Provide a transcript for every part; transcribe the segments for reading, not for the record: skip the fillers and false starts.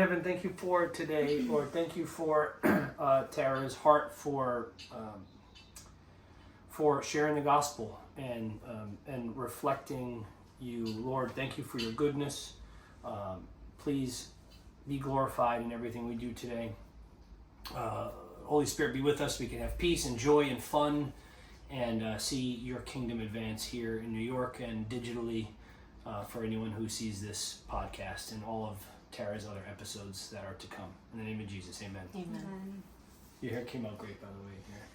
in heaven, thank you for today, Lord. Thank you for Tara's heart for sharing the gospel and reflecting you, Lord. Thank you for your goodness. Please be glorified in everything we do today. Holy Spirit, be with us. We can have peace and joy and fun and see your kingdom advance here in New York and digitally for anyone who sees this podcast and all of Tara's other episodes that are to come. In the name of Jesus, amen. Amen. Your hair came out great, by the way. Here.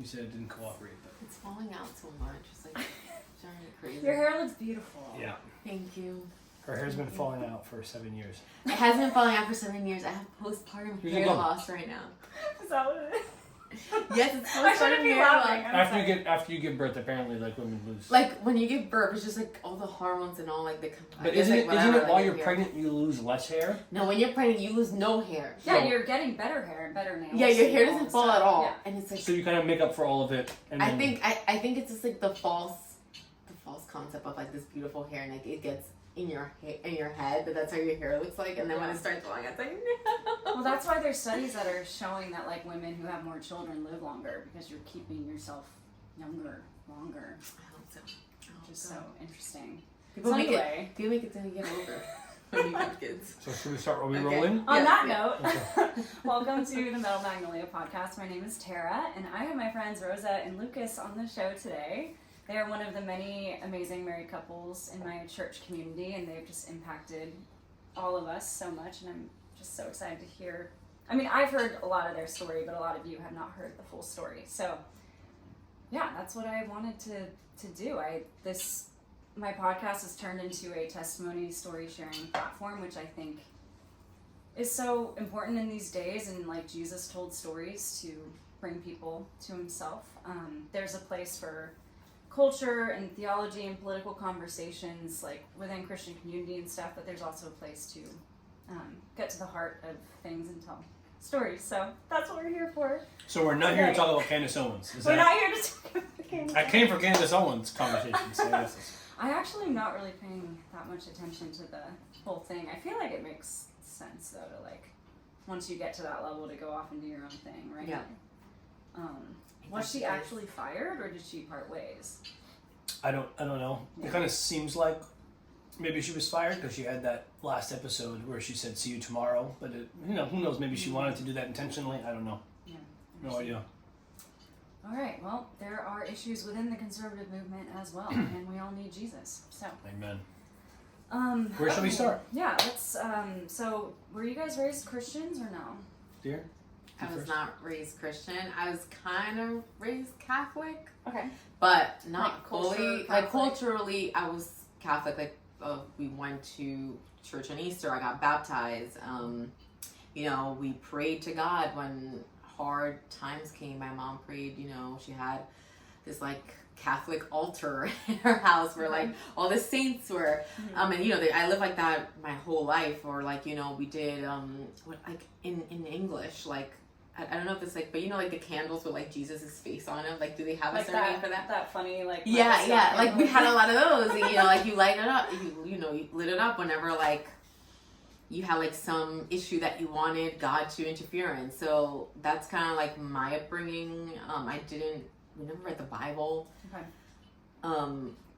You said it didn't cooperate, but it's falling out so much. It's like driving me crazy. Your hair looks beautiful. yeah. Thank you. Her hair's been falling out for 7 years. It has been falling out for 7 years. I have postpartum Here's hair your gum. loss right now. Is that what it is? Yes, it's I shouldn't postpartum be hair laughing. loss. After you give birth, apparently, like women lose. Like when you give birth, it's just like all the hormones and all like the. But isn't it while you're pregnant you lose less hair? No, when you're pregnant you lose no hair. Yeah, So- you're getting better hair and better nails. Yeah, your hair and all doesn't this fall stuff. at all, Yeah. and it's like. So you kind of make up for all of it. And then, I think it's just like the false concept of like this beautiful hair, and like it gets in your head that that's how your hair looks like, and then when it starts falling, it's like no. Well, that's why there's studies that are showing that like women who have more children live longer because you're keeping yourself younger longer. I hope so. Which is so interesting. People So make anyway, it. People make it till you get older when you have kids. So should we start? Are we Okay. rolling? on Yeah, that yeah. note, welcome to the Metal Magnolia podcast. My name is Tara, and I have my friends Rosa and Lucas on the show today. They are one of the many amazing married couples in my church community, and they've just impacted all of us so much, and I'm just so excited to hear. I mean, I've heard a lot of their story, but a lot of you have not heard the full story. So, yeah, that's what I wanted to do. My podcast has turned into a testimony story sharing platform, which I think is so important in these days, and like Jesus told stories to bring people to himself. There's a place for culture and theology and political conversations like within Christian community and stuff, but there's also a place to get to the heart of things and tell stories. So that's what we're here for. So we're not here to talk about Candace Owens. We're not here to talk about Candace. I came for Candace Owens conversation. So I actually am not really paying that much attention to the whole thing. I feel like it makes sense though to like once you get to that level to go off and do your own thing, right? Yeah. Was she actually fired or did she part ways? I don't know. It kind of seems like maybe she was fired because she had that last episode where she said "see you tomorrow," but who knows? Maybe she wanted to do that intentionally. I don't know. Yeah. No idea. All right. Well, there are issues within the conservative movement as well, and we all need Jesus. So. Amen. Where shall we start? Yeah. Let's. So, were you guys raised Christians or no? Dear. I was not raised Christian. I was kind of raised Catholic, Okay. but not Like culture fully. Like Catholic? culturally, I was Catholic. Like we went to church on Easter. I got baptized. We prayed to God when hard times came. My mom prayed. She had this like Catholic altar in her house where like all the saints were. And I lived like that my whole life. Or like we did in English like. I don't know if it's like, but like the candles with like Jesus' face on them. Like, do they have a certain name for that? That funny like. Yeah. Like we had a lot of those. And, like you light it up. You lit it up whenever like you had like some issue that you wanted God to interfere in. So that's kind of like my upbringing. We never read the Bible. Okay.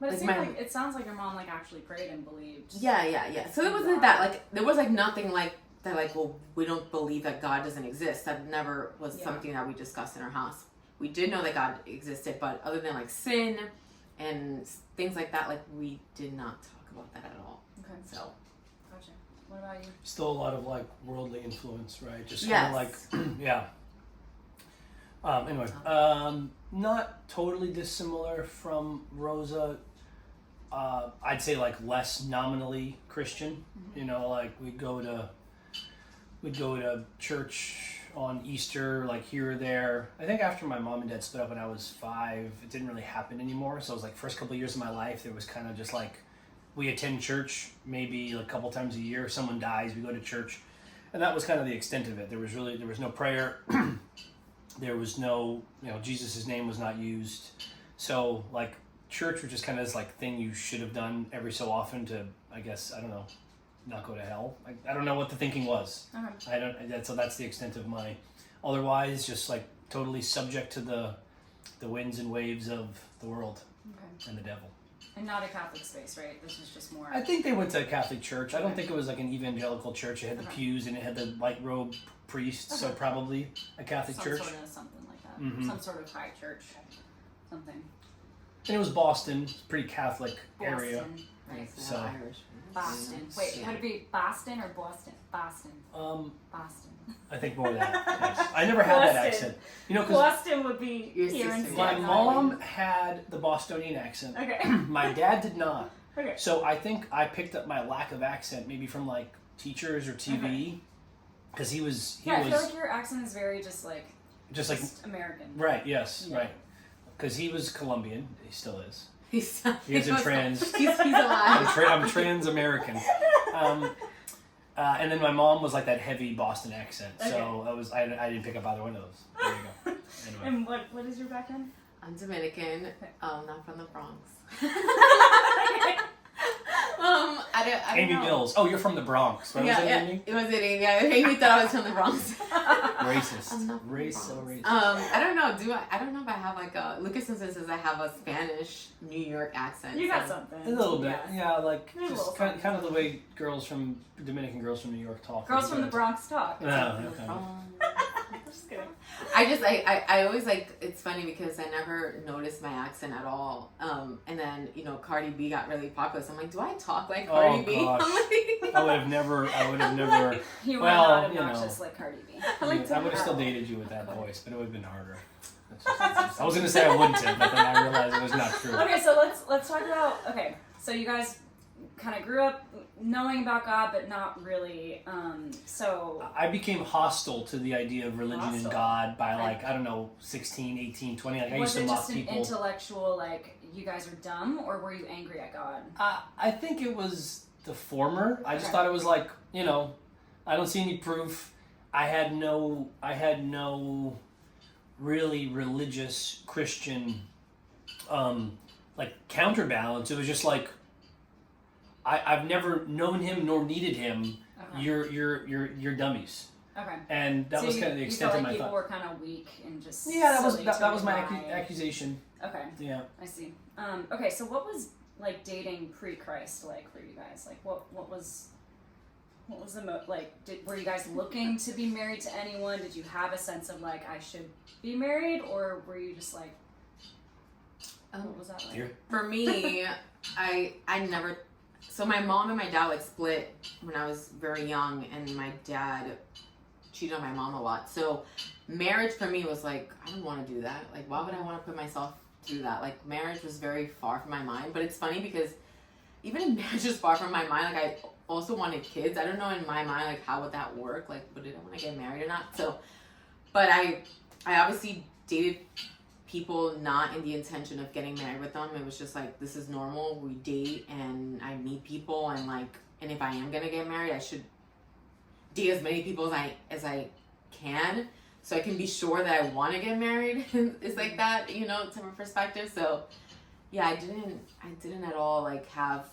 But it sounds like your mom like actually prayed and believed. Yeah. So it wasn't that like there was like nothing like. That like, well, we don't believe that God doesn't exist. That never was something that we discussed in our house. We did know that God existed, but other than like sin and things like that, like we did not talk about that at all. Okay. So, Gotcha. What about you? Still a lot of like worldly influence, right? Just yes. kind of like, yeah. Anyway, not totally dissimilar from Rosa. I'd say like less nominally Christian. Mm-hmm. Like we'd go to church on Easter, like here or there. I think after my mom and dad split up when I was 5, it didn't really happen anymore. So it was like first couple of years of my life, there was kind of just like we attend church maybe a couple times a year. If someone dies, we go to church, and that was kind of the extent of it. There was no prayer. There was no, Jesus' name was not used. So like church was just kind of this like thing you should have done every so often to, I guess, I don't know, not go to hell. I don't know what the thinking was. Okay. I don't. So that's the extent of my. Otherwise, just like totally subject to the winds and waves of the world and the devil. And not a Catholic space, right? This is just more. I think they went to a Catholic church. I don't think it was like an evangelical church. It had the pews and it had the white robe priest, so probably a Catholic church. Sort of something like that. Mm-hmm. Some sort of high church, something. And it was Boston, it's a pretty Catholic area. Boston. Right, So- Irish. Boston. Wait, would it be Boston or Boston? Boston. Boston. I think more of that. Yes. I never had that Boston. accent. You know, because Boston would be Your here in sister. my Seattle. mom had the Bostonian accent. Okay. My dad did not. Okay. So I think I picked up my lack of accent maybe from like teachers or TV, because he was Yeah, I feel like your accent is very just like American. right. Yes, Yeah. right. Because he was Colombian. He still is. He's a trans. He's alive. I'm trans American. And then my mom was like that heavy Boston accent. So I didn't pick up either one of those. There you go. Anyway. And what is your background? I'm Dominican, not from the Bronx. I don't Amy know. Mills. Oh, you're from the Bronx. What was it, Amy? It was Amy. Amy thought I was from the Bronx. Racist. I'm not from the Race, so Bronx. racist. I don't know. I don't know if I have like a. Lucas says I have a Spanish New York accent. You got so- something. A little bit, yeah, like There's a just little kind of the way Dominican girls from New York talk. Girls from the Bronx talk. No, okay. Just kidding. I always like, it's funny because I never noticed my accent at all. And then, Cardi B got really popular. So I'm like, do I talk like Cardi B? Gosh. I'm like, I would have never. You were Well, not you know. obnoxious like Cardi B. I would have still dated you with that voice, but it would have been harder. That's just- I was gonna say I wouldn't have, but then I realized it was not true. Okay, so let's talk about. Okay, so you guys kind of grew up knowing about God, but not really. So I became hostile to the idea of religion and Hostile. God by like, I don't know, 16, 18, 20. Like I was used to it mock just an people. intellectual like you guys are dumb, or were you angry at God? I think it was the former. I just Okay. thought it was like, I don't see any proof. I had no really religious Christian like counterbalance. It was just like I've never known him nor needed him. Okay. You're dummies. Okay. And that So was kind of the you extent felt of like my people thought. were kind of weak and just Yeah, that was silly that to was my rely. accusation. Okay, Yeah. I see. Okay, so what was like dating pre-Christ like for you guys? Like what was the were you guys looking to be married to anyone? Did you have a sense of like I should be married, or were you just like what was that like? Here. for me, I never. So my mom and my dad like split when I was very young, and my dad cheated on my mom a lot. So marriage for me was like, I don't want to do that. Like, why would I want to put myself through that? Like, marriage was very far from my mind. But it's funny because even if marriage is far from my mind, like I also wanted kids. I don't know in my mind like how would that work? Like, would I want to get married or not? So, but I obviously dated people not in the intention of getting married with them. It was just like, this is normal. We date and I meet people, and like, and if I am gonna get married, I should date as many people as I can, so I can be sure that I want to get married. It's like that, type of perspective. So yeah, I didn't at all like have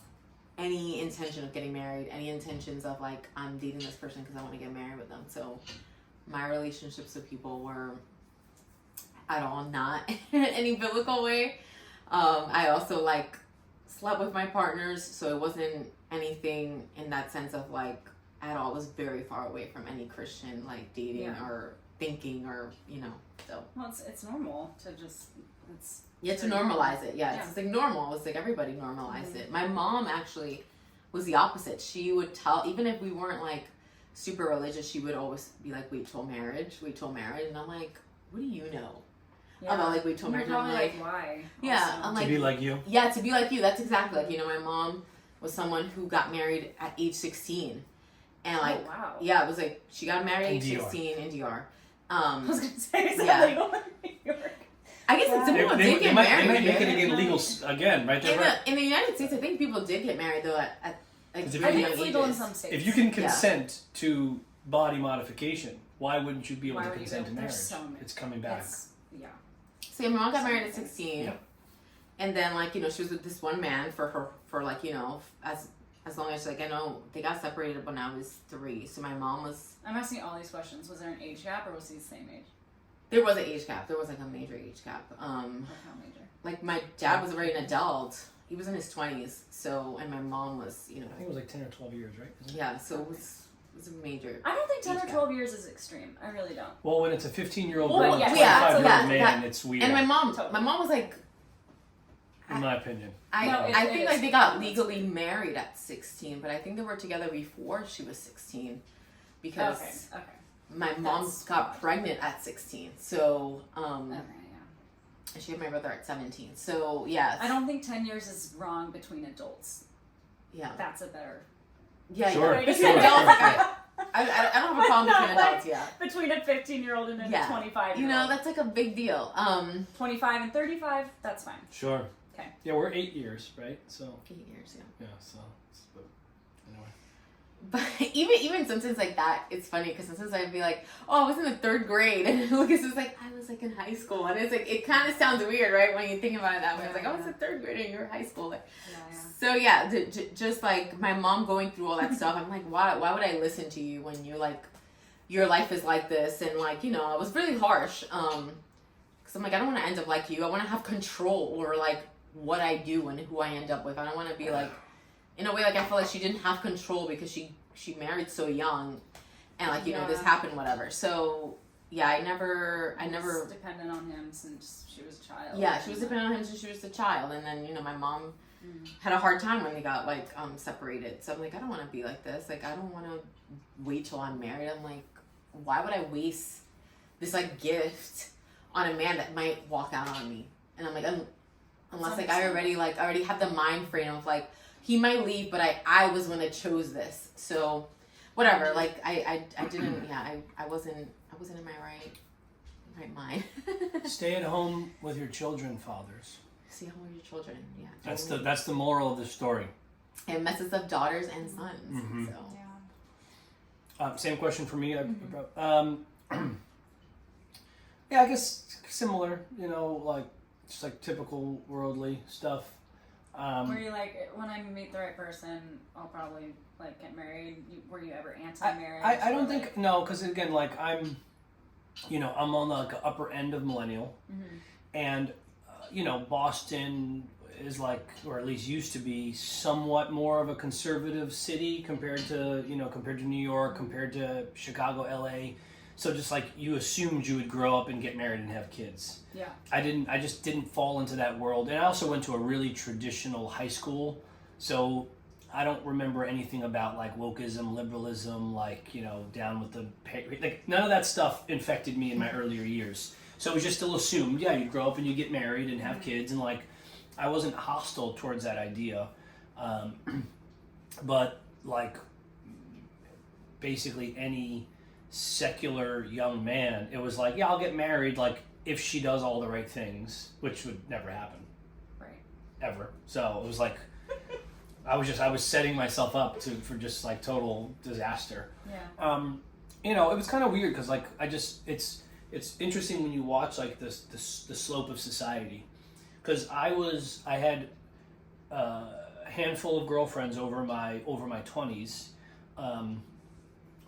any intention of getting married, any intentions of like I'm dating this person because I want to get married with them. So my relationships with people were at all not in any biblical way. I also like slept with my partners, so it wasn't anything in that sense of like at all. It was very far away from any Christian like dating or thinking or so. Well, it's normal to just You have to normalize it. Yeah, it's like normal. It's like everybody normalized it. My mom actually was the opposite. She would tell, even if we weren't like super religious, she would always be like, wait till marriage. And I'm like, what do you know? About like wait till You're marriage. probably I'm like why? yeah, also. I'm like, To be like you. yeah, to be like you. That's exactly like, my mom was someone who got married at age 16. And like, oh, wow. yeah, it was like, she got married at In age DR. 16 in DR. I was gonna say, is Yeah. that legal in New York? I guess some people did get might married. make it here. again legal again, right? There, In the United States, I think people did get married though at like If you- very I young think it's legal in ages. some states. if you can consent to body modification, why wouldn't you be able Why to would you consent be to able- marriage? there's so many- It's coming back. Yeah. So my mom got married at 16. Yeah. And then like, she was with this one man for like, as as long as, like, I know they got separated when I was 3. So my mom was... I'm asking all these questions. Was there an age gap or was he the same age? There was an age gap. There was, like, a major age gap. Like how major? Like, my dad was already an adult. He was in his 20s. So, and my mom was, you know... I think it was like 10 or 12 years, right? Yeah, so it was a major... I don't think 10 or 12 years is extreme. I really don't. Well, when it's a 15-year-old Well, girl and a yeah, 25-year-old man, it's weird. And my mom was like... in my opinion. I think like they got legally married at 16, but I think they were together before she was 16. Because my mom got pregnant at 16. So, and she had my brother at 17. So, yeah. I don't think 10 years is wrong between adults. Yeah. That's a better... Yeah, sure. Between adults, I don't have a problem between adults, yeah. Between a 15-year-old and a 25-year-old. You know, that's like a big deal. 25 and 35, that's fine. Sure. Okay. Yeah, we're 8 years, right? So 8 years, yeah. Yeah, so but anyway. But even sometimes like that, it's funny because sometimes I'd be like, oh, I was in the 3rd grade, and Lucas is like, I was like in high school, and it's like it kind of sounds weird, right, when you think about it that way. It's like, oh, it's the 3rd grade and you're high school. Like, so yeah, just like my mom going through all that stuff, I'm like, why would I listen to you when you like your life is like this? And like, you know, it was really harsh. Because I'm like, I don't want to end up like you. I want to have control over like what I do and who I end up with. I don't want to be like, in a way, like I feel like she didn't have control because she married so young, and like, you know, this happened, whatever. So yeah, I never was dependent on him since she was a child. Yeah, she was dependent on him since she was a child, and then, you know, my mom had a hard time when they got like separated. So I'm like, I don't want to be like this. Like, I don't want to wait till I'm married. I'm like, why would I waste this like gift on a man that might walk out on me? And I'm like, unless like I already have the mind frame of like, he might leave, but I was one that chose this. So whatever. Like I didn't. Yeah, I wasn't in my right mind. Stay at home with your children, fathers. Stay at home with your children. Yeah. That's the moral of the story. It messes up daughters and sons. Mm-hmm. So. Yeah. Same question for me. Yeah, I guess similar. You know, like just like typical worldly stuff. Were you like, when I meet the right person, I'll probably like get married? Were you ever anti-marriage? I don't think, no, because again, like I'm on like the upper end of millennial, and you know, Boston is like, or at least used to be, somewhat more of a conservative city compared to New York, compared to Chicago, LA. So just like you assumed you would grow up and get married and have kids. Yeah. I just didn't fall into that world. And I also went to a really traditional high school. So I don't remember anything about like wokeism, liberalism, like, you know, down with the, like none of that stuff infected me in my earlier years. So it was just still assumed, yeah, you'd grow up and you get married and have kids. And like, I wasn't hostile towards that idea. But like basically any secular young man, it was like, yeah, I'll get married like if she does all the right things, which would never happen, right? Ever. So it was like I was setting myself up for just like total disaster. Yeah. You know, it was kind of weird because like it's interesting when you watch like the slope of society, because I had a handful of girlfriends over my 20s,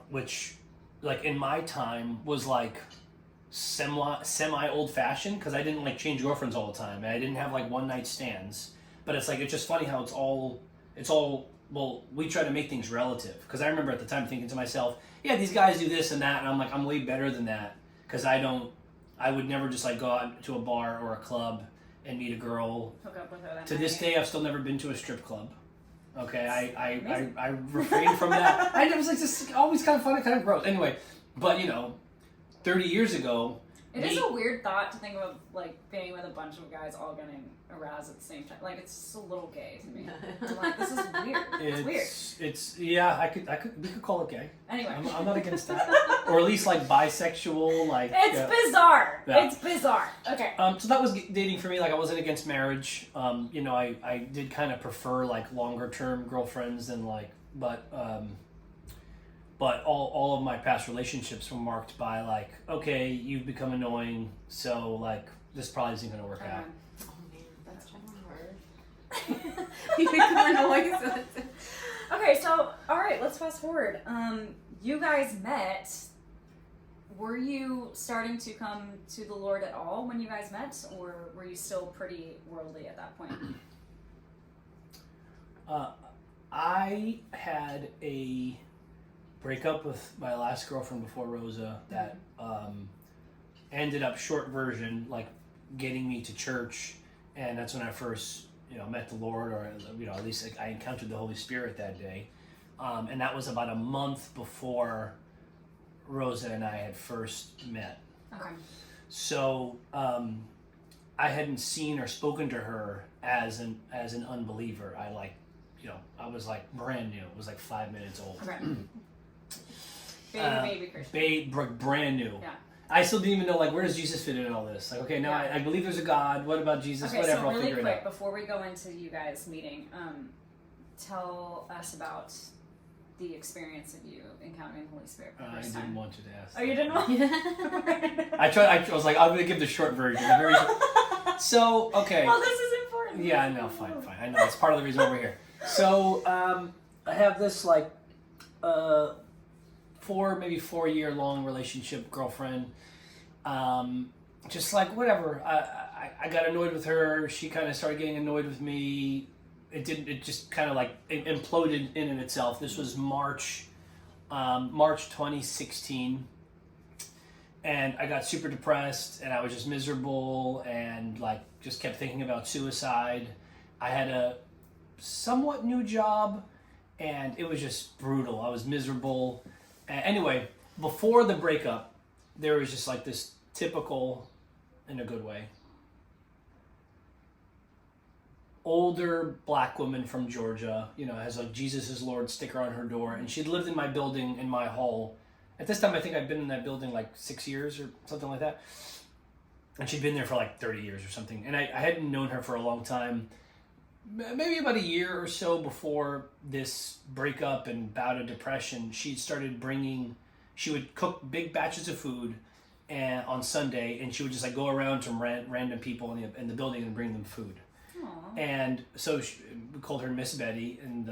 which like in my time was like semi old fashioned, because I didn't like change girlfriends all the time and I didn't have like one night stands. But it's like, it's just funny how it's all well, we try to make things relative, because I remember at the time thinking to myself, yeah, these guys do this and that, and I'm like, I'm way better than that, because I would never just like go out to a bar or a club and meet a girl. Hook up with her. To this day, I've still never been to a strip club. Okay, I refrain from that. I was like, just always kind of funny, kind of gross. Anyway, but you know, 30 years ago, it is a weird thought to think of like being with a bunch of guys all getting aroused at the same time. Like, it's just a little gay to me. I'm like, this is weird. It's weird. It's yeah. We could call it gay. Anyway, I'm not against that, or at least like bisexual. Like, it's bizarre. Yeah. It's bizarre. Okay. So that was dating for me. Like, I wasn't against marriage. You know, I did kind of prefer like longer term girlfriends than like, but all of my past relationships were marked by like, okay, you've become annoying, so like this probably isn't going to work out. Oh man, that's kind of hard. You become annoying. Okay, so all right, let's fast forward. You guys met. Were you starting to come to the Lord at all when you guys met, or were you still pretty worldly at that point? I had a breakup with my last girlfriend before Rosa that ended up, short version, like getting me to church, and that's when I first met the Lord, or at least I encountered the Holy Spirit that day, and that was about a month before Rosa and I had first met. Okay. So I hadn't seen or spoken to her as an unbeliever. I was like brand new. It was like 5 minutes old. Okay. Baby Christian. Brand new. Yeah. I still didn't even know, like, where does Jesus fit in all this? Like, okay, now I believe there's a God. What about Jesus? Okay, Whatever, so I'll really figure it quick, out. before we go into you guys meeting, tell us about the experience of you encountering the Holy Spirit for the I first didn't time. want you to ask. Oh, you didn't want? I was like, I'm going to give the short version. Very short. So, okay. Well, this is important. Yeah, no, fine. I know, it's part of the reason we're here. So, I have this, like, 4 year long relationship girlfriend. Just like, whatever. I got annoyed with her. She kind of started getting annoyed with me. It just kind of like it imploded in itself. This was March 2016. And I got super depressed, and I was just miserable, and like just kept thinking about suicide. I had a somewhat new job, and it was just brutal. I was miserable. Anyway, before the breakup, there was just like this typical, in a good way, older black woman from Georgia, has like Jesus is Lord sticker on her door, and she'd lived in my building, in my hall. At this time, I think I'd been in that building like 6 years or something like that. And she'd been there for like 30 years or something. And I hadn't known her for a long time. Maybe about a year or so before this breakup and bout of depression, she would cook big batches of food on Sunday, and she would just like go around to random people in the building and bring them food. Aww. And so we called her Miss Betty, and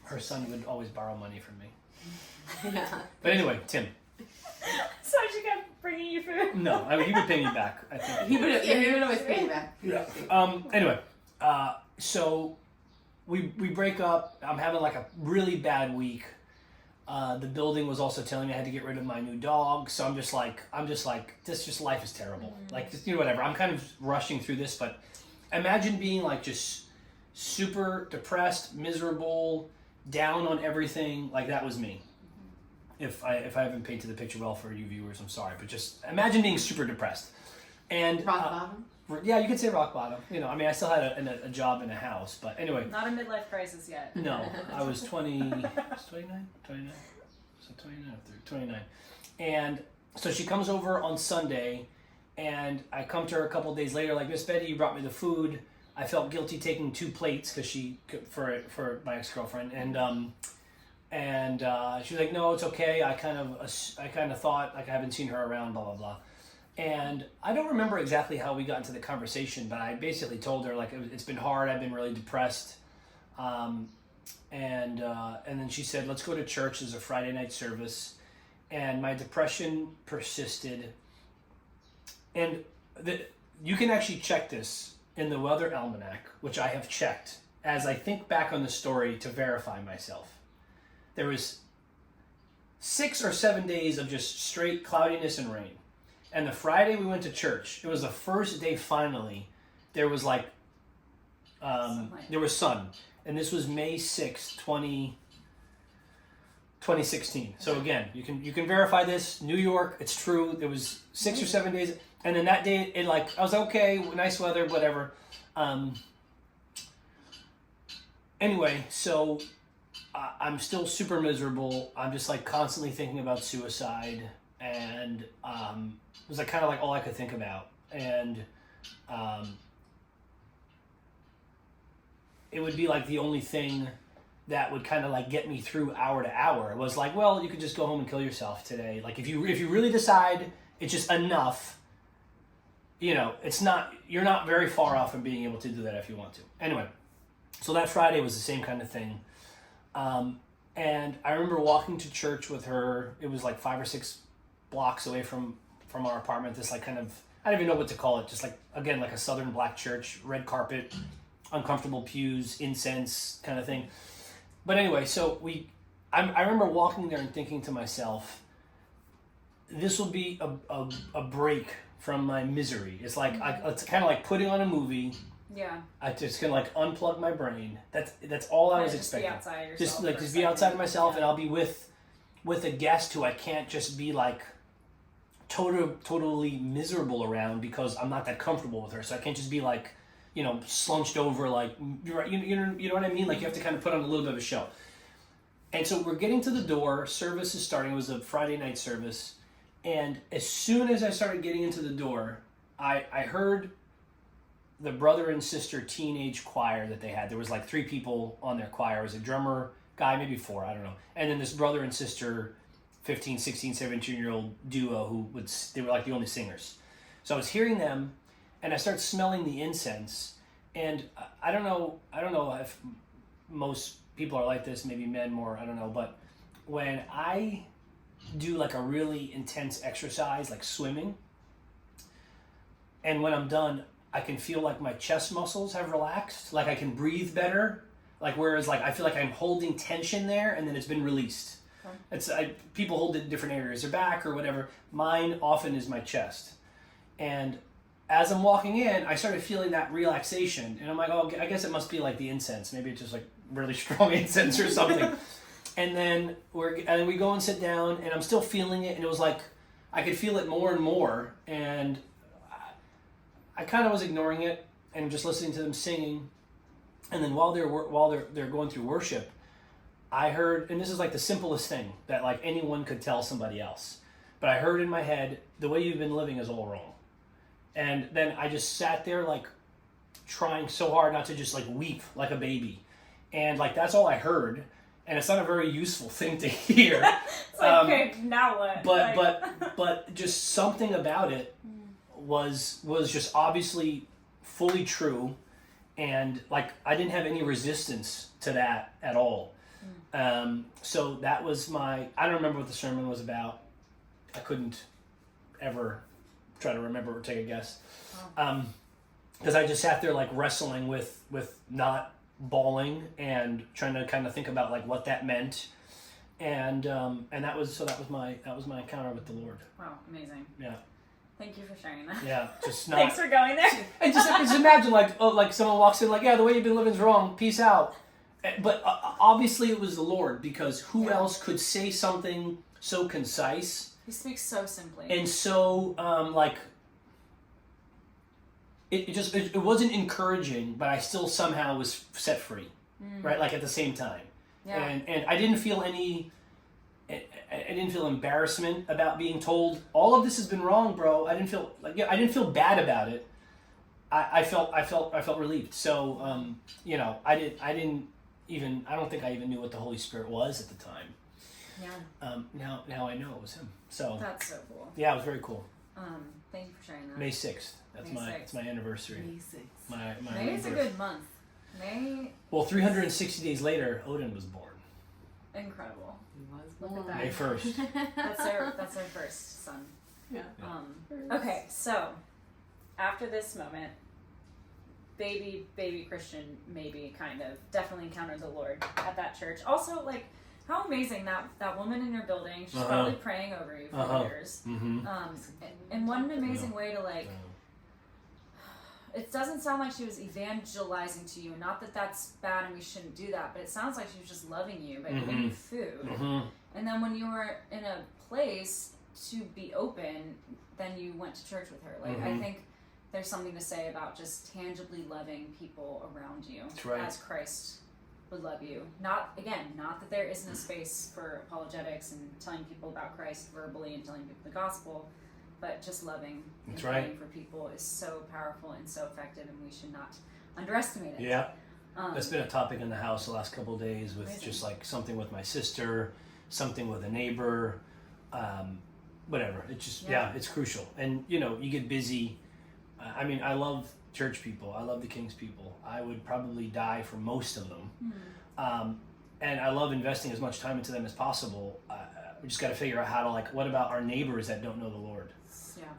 her son would always borrow money from me. Yeah. But anyway, Tim. So she kept bringing you food? No, I mean, he would pay me back, I think. He would always pay you back. Yeah. Anyway, so we break up. I'm having like a really bad week. The building was also telling me I had to get rid of my new dog. So I'm just like, this just life is terrible. Mm-hmm. Like, just, whatever. I'm kind of rushing through this, but imagine being like just super depressed, miserable, down on everything. Like, that was me. If I haven't painted the picture well for you viewers, I'm sorry. But just imagine being super depressed. And Rock bottom? yeah, you could say rock bottom. I mean, I still had a job in a house. But anyway. Not a midlife crisis yet. No, I was 29? 29? So 29 or 29. And so she comes over on Sunday, and I come to her a couple days later, like, Miss Betty, you brought me the food. I felt guilty taking 2 plates because for my ex-girlfriend, and she was like, no, it's okay. I kind of thought, like, I haven't seen her around, blah blah blah. And I don't remember exactly how we got into the conversation, but I basically told her, like, it's been hard. I've been really depressed. And then she said, let's go to church. There's a Friday night service. And my depression persisted. And you can actually check this in the Weather Almanac, which I have checked as I think back on the story to verify myself. There was 6 or 7 days of just straight cloudiness and rain. And the Friday we went to church, it was the first day finally, there was like, there was sun. And this was May 6th, 2016. So again, you can verify this. New York, it's true. There was 6 or 7 days. And then that day, I was okay, nice weather, whatever. Anyway, so I'm still super miserable. I'm just like constantly thinking about suicide. And it was like kind of like all I could think about. And it would be like the only thing that would kind of like get me through hour to hour. It was like, well, you could just go home and kill yourself today. Like if you really decide it's just enough, you're not very far off from being able to do that if you want to. Anyway, So that Friday was the same kind of thing. And I remember walking to church with her. It was like 5 or 6 blocks away from our apartment. This like kind of, I don't even know what to call it. Just like, again, like a Southern black church, red carpet, uncomfortable pews, incense kind of thing. But anyway, so I remember walking there and thinking to myself, this will be a break from my misery. It's like, it's kind of like putting on a movie. Yeah. I just gonna like unplug my brain. That's all I was expecting. Be outside yourself Just be outside of myself, yeah. and I'll be with a guest who I can't just be like totally miserable around because I'm not that comfortable with her. So I can't just be like, slunched over like you know what I mean? Like you have to kind of put on a little bit of a show. And so we're getting to the door. Service is starting. It was a Friday night service, and as soon as I started getting into the door, I heard the brother and sister teenage choir that they had. There was like 3 people on their choir. It was a drummer guy, maybe 4, I don't know. And then this brother and sister, 15, 16, 17-year-old duo they were like the only singers. So I was hearing them, and I started smelling the incense. And I don't know if most people are like this, maybe men more, I don't know. But when I do like a really intense exercise, like swimming, and when I'm done, I can feel like my chest muscles have relaxed, like I can breathe better, like whereas like I feel like I'm holding tension there and then it's been released. Okay. People hold it in different areas, their back or whatever. Mine often is my chest. And as I'm walking in, I started feeling that relaxation, and I'm like, oh, I guess it must be like the incense. Maybe it's just like really strong incense or something. And then we go and sit down, and I'm still feeling it, and it was like I could feel it more and more, and I kind of was ignoring it and just listening to them singing. And then while they're going through worship, I heard, and this is like the simplest thing that like anyone could tell somebody else, but I heard in my head, the way you've been living is all wrong. And then I just sat there like trying so hard not to just like weep like a baby. And like that's all I heard. And it's not a very useful thing to hear. It's like, okay, now what? But just something about it was just obviously fully true, and like I didn't have any resistance to that at all. So that was I don't remember what the sermon was about. I couldn't ever try to remember or take a guess, because I just sat there like wrestling with not bawling and trying to kind of think about like what that meant, and that was my encounter with the Lord. Wow, amazing. Yeah. Thank you for sharing that. Yeah, just not. Thanks for going there. And just imagine like someone walks in like, yeah, the way you've been living is wrong. Peace out. But obviously it was the Lord, because who else could say something so concise? He speaks so simply. And so it wasn't encouraging, but I still somehow was set free, right? Like at the same time. Yeah. And I didn't feel I didn't feel embarrassment about being told all of this has been wrong, bro. I didn't feel bad about it. I felt relieved. So I don't think I even knew what the Holy Spirit was at the time. Yeah. Now I know it was him. So that's so cool. Yeah, it was very cool. Thank you for sharing that. May 6th. That's my anniversary. May 6th. My May is a good month. May. Well, 360 days later, Odin was born. Incredible. Look at that. May 1st. That's our first son. Yeah. Okay, so after this moment, baby Christian maybe kind of definitely encountered the Lord at that church. Also, like, how amazing that woman in your building. She's probably praying over you for years. Mm-hmm. And what an amazing way to like. It doesn't sound like she was evangelizing to you. Not that that's bad and we shouldn't do that, but it sounds like she was just loving you by giving you food. Mm-hmm. And then when you were in a place to be open, then you went to church with her. Like, I think there's something to say about just tangibly loving people around you. That's right. As Christ would love you. Not that there isn't a space for apologetics and telling people about Christ verbally and telling people the gospel, but just loving and praying for people is so powerful and so effective, and we should not underestimate it. Yeah. That's been a topic in the house the last couple of days with amazing. Just like something with my sister, something with a neighbor, whatever. It's just, it's crucial. And, you get busy. I mean, I love church people. I love the King's people. I would probably die for most of them. And I love investing as much time into them as possible. We just got to figure out how to, like, what about our neighbors that don't know the Lord?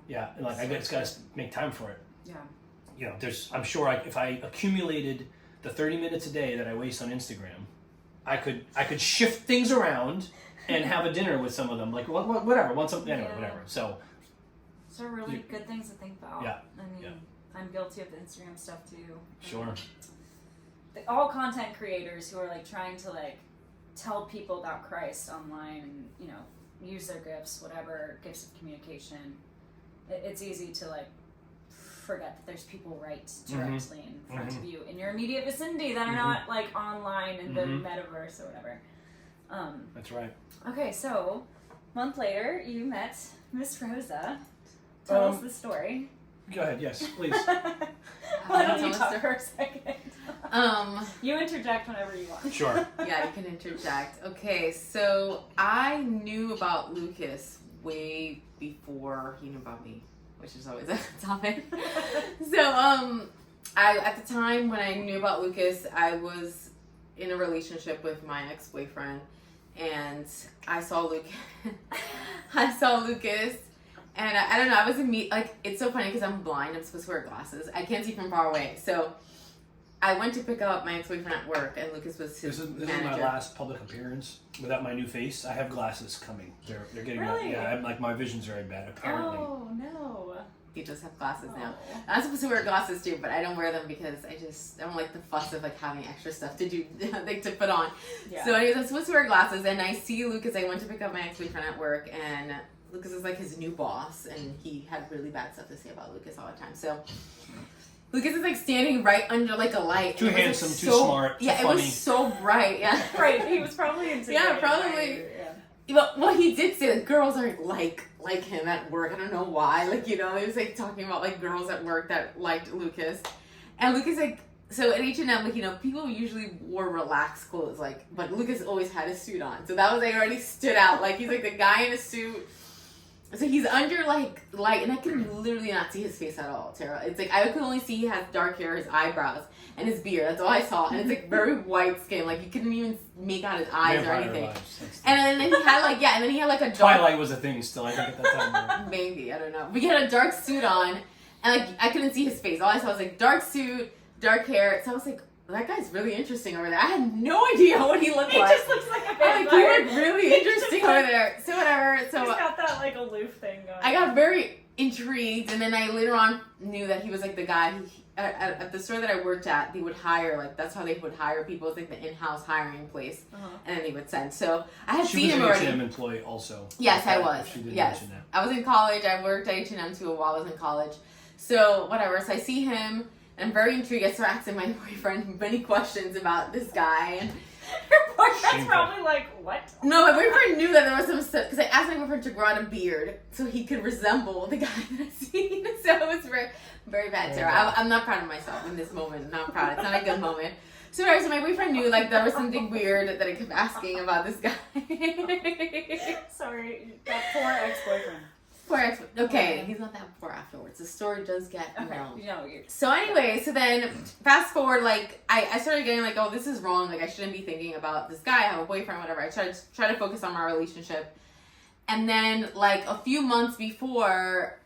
Yeah. And, like, I just got to make time for it. Yeah. You know, I'm sure if I accumulated the 30 minutes a day that I waste on Instagram, I could shift things around and have a dinner with some of them. Like, whatever. Whatever. So. Those are really good things to think about. Yeah. I mean, I'm guilty of the Instagram stuff too. Sure. All content creators who are like trying to like tell people about Christ online and, you know, use their gifts, whatever gifts of communication. It's easy to like forget that there's people right directly in front of you in your immediate vicinity that are not like online in the metaverse or whatever. That's right. Okay, so a month later, you met Miss Rosa. Tell us the story. Go ahead, yes, please. Why don't you talk for a second? You interject whenever you want. Sure. Yeah, you can interject. Okay, so I knew about Lucas way before he knew about me, which is always a topic. So, I at the time when I knew about Lucas, I was in a relationship with my ex-boyfriend, and I saw Lucas. And I don't know, I was like, it's so funny because I'm blind, I'm supposed to wear glasses. I can't see from far away. So I went to pick up my ex-boyfriend at work, and Lucas was his manager. This is my last public appearance without my new face. I have glasses coming. They're getting really? my vision's very bad, apparently. Oh, no. He just have glasses now. I'm supposed to wear glasses too, but I don't wear them because I don't like the fuss of like having extra stuff to do, like to put on. Yeah. So anyways, I'm supposed to wear glasses, and I see Lucas. I went to pick up my ex-boyfriend at work, and Lucas is like his new boss, and he had really bad stuff to say about Lucas all the time. So Lucas is like standing right under like a light. Too handsome, too smart, too funny. It was so bright. Yeah, Right, he was probably into probably. Well, he did say that girls aren't like him at work. I don't know why. Like, you know, he was like talking about like girls at work that liked Lucas, and Lucas like. So at H&M, like, you know, people usually wore relaxed clothes, like, but Lucas always had a suit on. So that was like already stood out. Like, he's like the guy in a suit. So he's under like light, and I can literally not see his face at all, Tara. It's like I could only see he has dark hair, his eyebrows, and his beard. That's all I saw. And it's like very white skin. Like you couldn't even make out his eyes or anything. And then he had like and then he had like a dark Twilight was a thing still, I think, at that time. Maybe, I don't know. But he had a dark suit on, and like I couldn't see his face. All I saw was like dark suit, dark hair. So I was like, that guy's really interesting over there. I had no idea what he looked like. He just looks like a vampire. Like, you look really interesting over there. So whatever. So he's got that like aloof thing going. I got very intrigued, and then I later on knew that he was like the guy at the store that I worked at. They would hire, like that's how they would hire people. It's like the in-house hiring place, and then they would send. So I had seen him already. She was an H&M employee also. Yes, I was. She didn't yes, mention that. I was in college. I worked at H&M too while I was in college. So whatever. So I see him. I'm very intrigued. I start asking my boyfriend many questions about this guy. And your boyfriend's probably like, what? No, my boyfriend knew that there was some stuff, because I asked my boyfriend to grow out a beard so he could resemble the guy that I seen. So it was very, very bad, Sarah. I'm not proud of myself in this moment. Not proud. It's not a good moment. So my boyfriend knew like there was something weird that I kept asking about this guy. Sorry, that poor ex-boyfriend. Okay, he's not that poor afterwards. The story does get known. So anyway, so then fast forward, like I started getting like, oh, this is wrong. Like I shouldn't be thinking about this guy. I have a boyfriend, whatever. I try to focus on my relationship, and then like a few months before,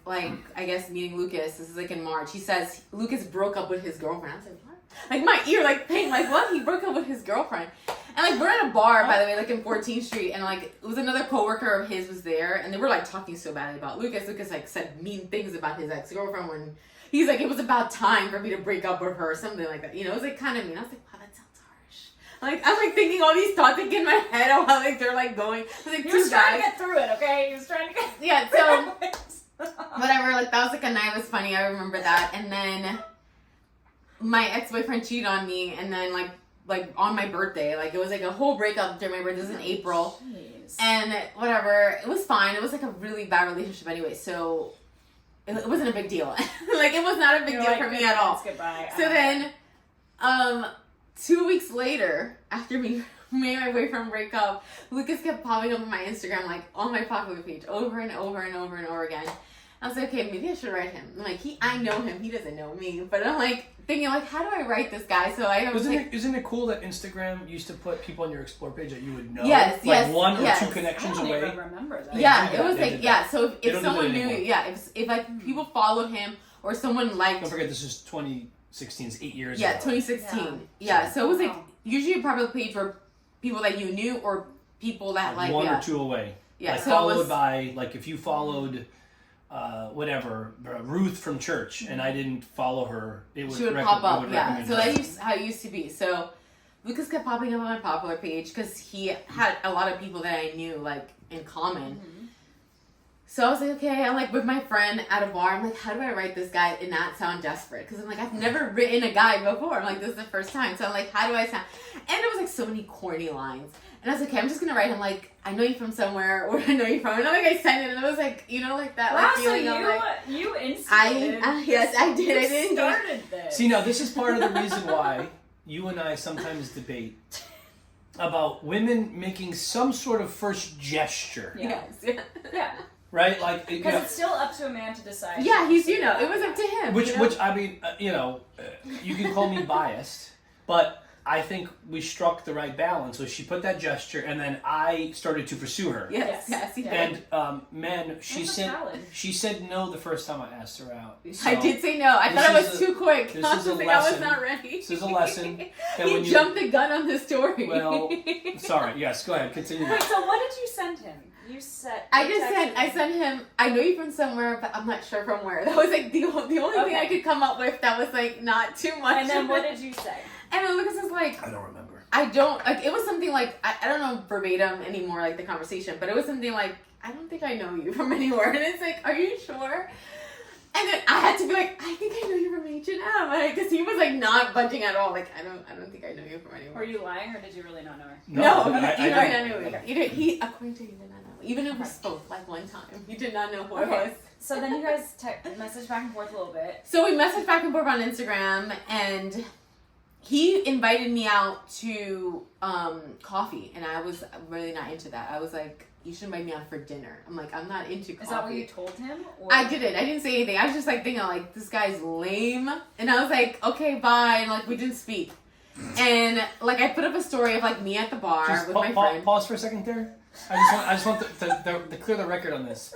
like I guess meeting Lucas, this is like in March. He says Lucas broke up with his girlfriend. I was like, what? Like my ear like pain. Like what? He broke up with his girlfriend. And like we're at a bar, by the way, like in 14th Street, and like it was another coworker of his was there, and they were like talking so badly about Lucas. Lucas like said mean things about his ex-girlfriend when he's like, it was about time for me to break up with her, or something like that. You know, it was like kind of mean. I was like, wow, that sounds harsh. Like I'm like thinking all these thoughts like in my head while like they're like going. Like he was trying to get through it, okay? He was trying to get yeah. So whatever. Like that was like a night. It was funny. I remember that. And then my ex-boyfriend cheated on me, and then like on my birthday, like it was like a whole breakup during my birthday. This was in April. Jeez. And whatever, it was fine. It was like a really bad relationship anyway, so it wasn't a big deal. Like it was not a big deal for me at all. Goodbye. So then 2 weeks later, after me and my boyfriend break up, Lucas kept popping up on my Instagram, like on my popular page over and over and over and over again. I was like, okay, maybe I should write him. I'm like, I know him. He doesn't know me. But I'm like thinking, like, how do I write this guy? So I was isn't it cool that Instagram used to put people on your Explore page that you would know? Yes, like one or yes. two connections I don't away. even remember that. Yeah, They it was did like, that. yeah. So They if don't do someone that knew, anymore. yeah, if like people followed him or someone liked. Don't forget, this is 2016, it's 8 years Yeah, ago. 2016. Yeah, so it was like Wow. usually a public page were people that you knew or people that like one or two away. Yeah, like so followed it was, by, like if you followed whatever, Ruth from church, and I didn't follow her, it would she would rec- pop it up. would Yeah, recommend so her. that's how it used to be. So Lucas kept popping up on my popular page because he had a lot of people that I knew like in common. Mm-hmm. So I was like, okay, I'm like with my friend at a bar. I'm like, how do I write this guy and not sound desperate? Because I'm like, I've never written a guy before. I'm like, this is the first time. So I'm like, how do I sound? And it was like so many corny lines. And I was like, okay, I'm just gonna write him like, I know you from somewhere, or I know you from. And I'm like, I sent it, and it was like, you know, like that. Wow, like, so feeling of, like, you instigated. yes, I did. I You didn't. started this. See, now this is part of the reason why you and I sometimes debate about women making some sort of first gesture, Yeah. Yes. Yeah, right? Like, you because know, it's still up to a man to decide. Yeah, he's, you know, it was up to him. which, you know? which I mean, you can call me biased, but I think we struck the right balance. So she put that gesture, and then I started to pursue her. Yes, Yes. he did. And men, she That's said valid. she said no the first time I asked her out. I So, did say no. I this thought it is was a- too quick. this I was is a like, I was lesson. not ready. This is a lesson. And He when you- jumped the gun on the story. Well, sorry. Yes, go ahead. Continue. Wait, so what did you send him? You said. I sent him, I know you from somewhere, but I'm not sure from where. That was like the only thing Okay. I could come up with that was like not too much. And then what did you say? And then Lucas was like, I don't remember. I don't, like, it was something like, I don't know verbatim anymore, like the conversation, but it was something like, I don't think I know you from anywhere. And it's like, are you sure? And then I had to be like, I think I know you from H&M. Because he was like not budging at all. Like, I don't think I know you from anywhere. Were you lying or did you really not know her? No, I you don't. know, he, according to you, did not know. Even if we spoke like one time, you did not know who I was. So then you guys messaged back and forth a little bit. So we messaged back and forth on Instagram, and he invited me out to coffee, and I was really not into that. I was like, you should invite me out for dinner. I'm like, I'm not into coffee. Is that what you told him? Or? I didn't. I didn't say anything. I was just like thinking like, this guy's lame. And I was like, okay, bye. And like, we didn't speak. And like, I put up a story of like me at the bar Just with my friend. pause for a second there. I just want to clear the record on this.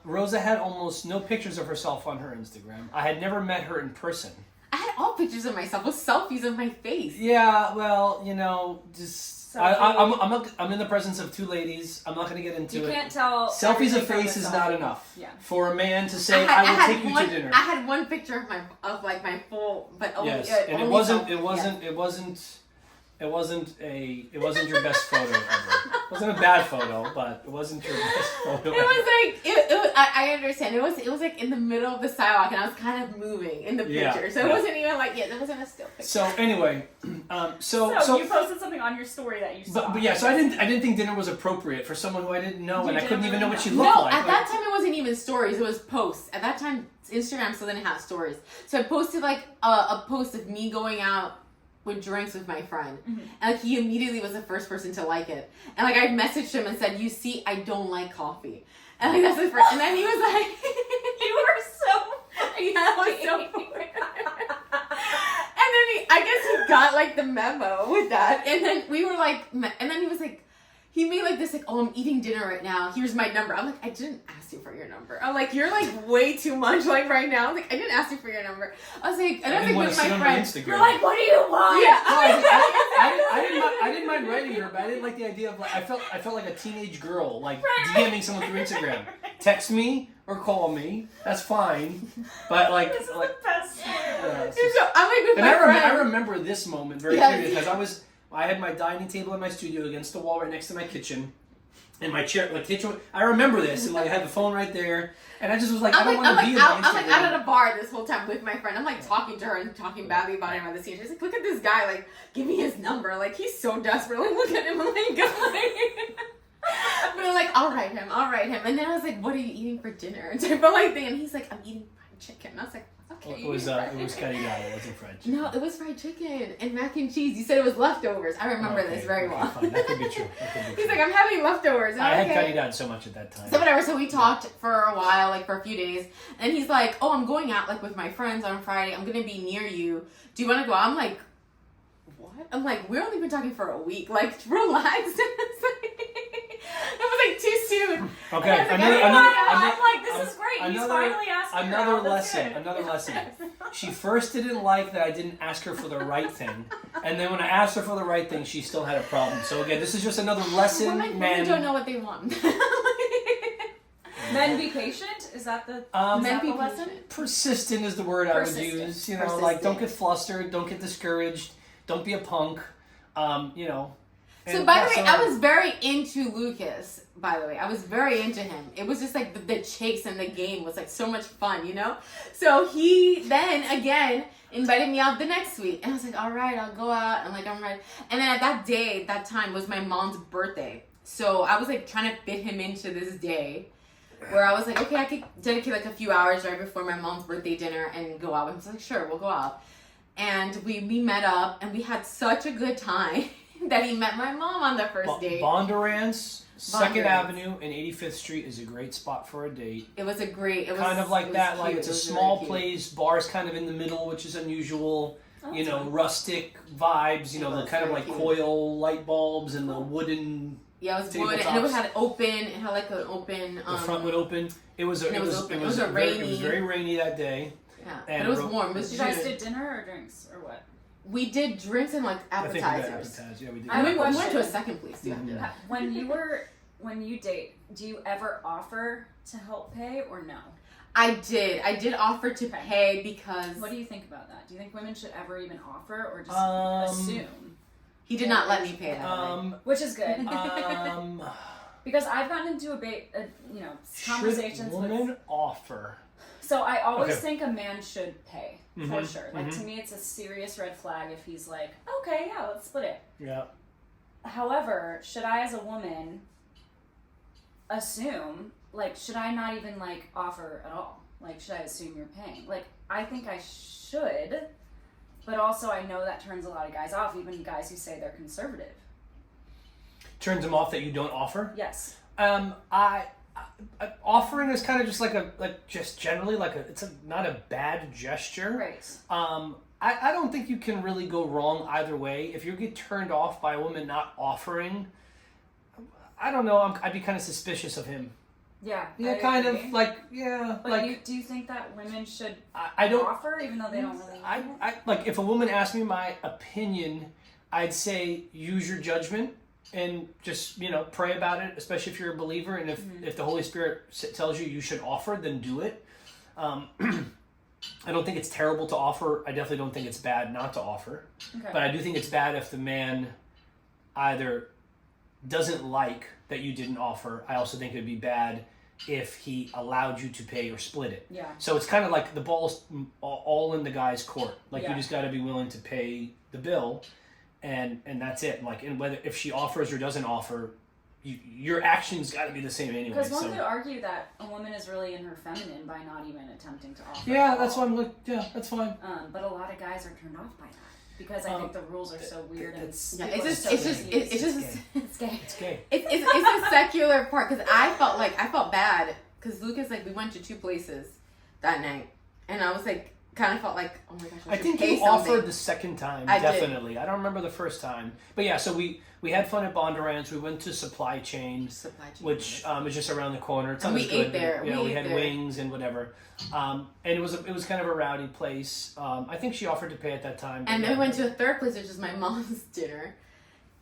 Rosa had almost no pictures of herself on her Instagram. I had never met her in person. I had all pictures of myself with selfies of my face. Yeah, well, just Selfie. I'm in the presence of two ladies. I'm not going to get into You it. can't tell. Selfies everything of from face the is selfie. not enough. Yeah. For a man to say, I will take you to dinner. I had one picture of like my full, but only, Yes, and only it wasn't selfie. it wasn't your best photo ever. It wasn't a bad photo, but it wasn't your best photo. It was like it was. I understand. It was like in the middle of the sidewalk, and I was kind of moving in the picture, Yeah, so it yeah. wasn't even like it wasn't a still picture. So anyway, So you posted something on your story that you saw. but yeah, so I didn't think dinner was appropriate for someone who I didn't know, You and I didn't couldn't even know really what she know. looked No, like. at that time it wasn't even stories. It was posts. At that time, Instagram still didn't have stories. So I posted like a post of me going out with drinks with my friend, Mm-hmm. and like he immediately was the first person to like it. And like I messaged him and said, "You see, I don't like coffee." And like that's the first. And then he was like, You were so. "Yeah, it was so funny." And then I guess he got like the memo with that. And then we were like, and then he was like. He made like this, like, oh, I'm eating dinner right now. Here's my number. I'm like, I didn't ask you for your number. I'm like, you're like way too much, like right now. I'm like, I didn't ask you for your number. I was like, and I was didn't like want with to sit my on friend. Instagram. You're like, what do you want? Yeah. I didn't mind writing her, but I didn't like the idea of like I felt like a teenage girl like Right. DMing someone through Instagram. Text me or call me. That's fine. But like This is like the best story ever. yeah, it's So just- I'm like with and my I friend. remember this moment very Yes. clearly because I had my dining table in my studio against the wall right next to my kitchen. And my chair, like kitchen, I remember this, and like I had the phone right there, and I just was like, I don't want to be in my I'm like Instagram. out at a bar this whole time with my friend. I'm like talking to her and talking badly about him at the scene. She's like, look at this guy, like, give me his number. Like, he's so desperate. Like, look at him. I'm like, but I'm like, I'll write him. And then I was like, what are you eating for dinner? And type of like thing. And he's like, I'm eating fried chicken. And I was like, It was caridad. It wasn't fried chicken. No, it was fried chicken and mac and cheese. You said it was leftovers. I remember this very well. Fine. That could be true. He's like, I'm having leftovers. And I I'm had okay. caridad so much at that time. So whatever. So we talked for a while, like for a few days, and he's like, "Oh, I'm going out like with my friends on Friday. I'm gonna be near you. Do you want to go?" I'm like, "What?" I'm like, "We've only been talking for a week. Like, relax." It was like too soon. Okay, And I was like, I'm like, this is great. He's finally asking her out. That's good. Another lesson. She first didn't like that I didn't ask her for the right thing, and then when I asked her for the right thing, she still had a problem. So again, this is just another lesson. Women don't know what they want. Men be patient? Is that the Men be lesson? Persistent is the word I would Persistent. use. You know, like don't get flustered, don't get discouraged, don't be a punk. You know. So by the way, I was very into Lucas, by the way. I was very into him. It was just like the chase and the game was like so much fun, you know? So he then again invited me out the next week. And I was like, all right, I'll go out. And like, I'm ready. And then at that time was my mom's birthday. So I was like trying to fit him into this day where I was like, okay, I could dedicate like a few hours right before my mom's birthday dinner and go out. And I was like, sure, we'll go out. And we met up and we had such a good time. That he met my mom on the first date. Bondurant's 2nd Avenue and 85th Street is a great spot for a date. It was kind of like that. Like it's a small place. Bar's kind of in the middle, which is unusual. You know, rustic vibes. You know, the kind of like coil light bulbs and the wooden. Yeah, it was wood, and it had open. It had like an open. The front would open. It was rainy. It was very rainy that day. Yeah, but it was warm. You guys did dinner or drinks or what? We did drinks and like appetizers. Yeah, we did. We went to a second place too. Mm-hmm. When you date, do you ever offer to help pay or no? I did offer to pay because. What do you think about that? Do you think women should ever even offer or just assume? He did not let me pay that. Which is good. Because I've gotten into conversations should women offer? So I always think a man should pay. For sure. Like, to me, it's a serious red flag if he's like, okay, yeah, let's split it. Yeah. However, should I as a woman assume, like, should I not even, like, offer at all? Like, should I assume you're paying? Like, I think I should, but also I know that turns a lot of guys off, even guys who say they're conservative. Turns them off that you don't offer? Yes. Offering is kind of just just generally it's not a bad gesture. Right. I don't think you can really go wrong either way. If you get turned off by a woman not offering, I don't know. I'd be kind of suspicious of him. Yeah. Yeah, kind of like yeah. But like, do you think that women should I don't offer even though they don't really? I like if a woman asked me my opinion, I'd say use your judgment. And just, pray about it, especially if you're a believer. And if the Holy Spirit tells you should offer, then do it. I don't think it's terrible to offer. I definitely don't think it's bad not to offer. Okay. But I do think it's bad if the man either doesn't like that you didn't offer. I also think it would be bad if he allowed you to pay or split it. Yeah. So it's kind of like the ball's all in the guy's court. Like you just got to be willing to pay the bill. And that's it. Like, and if she offers or doesn't offer, your actions got to be the same anyway. Because one could argue that a woman is really in her feminine by not even attempting to offer. Yeah, that's why I'm like, yeah, that's fine. But a lot of guys are turned off by that because I think the rules are so weird and it's gay. It's gay. It's a secular part because I felt bad because Lucas we went to 2 places that night and I was like. Kind of felt like, oh my gosh, I think you offered the second time, definitely. Did. I don't remember the first time. But yeah, so we had fun at Bondurant's. We went to Supply Chain, which is just around the corner. It's we ate there. We had wings and whatever. And it was kind of a rowdy place. I think she offered to pay at that time. And then we went to a third place, which is my mom's dinner.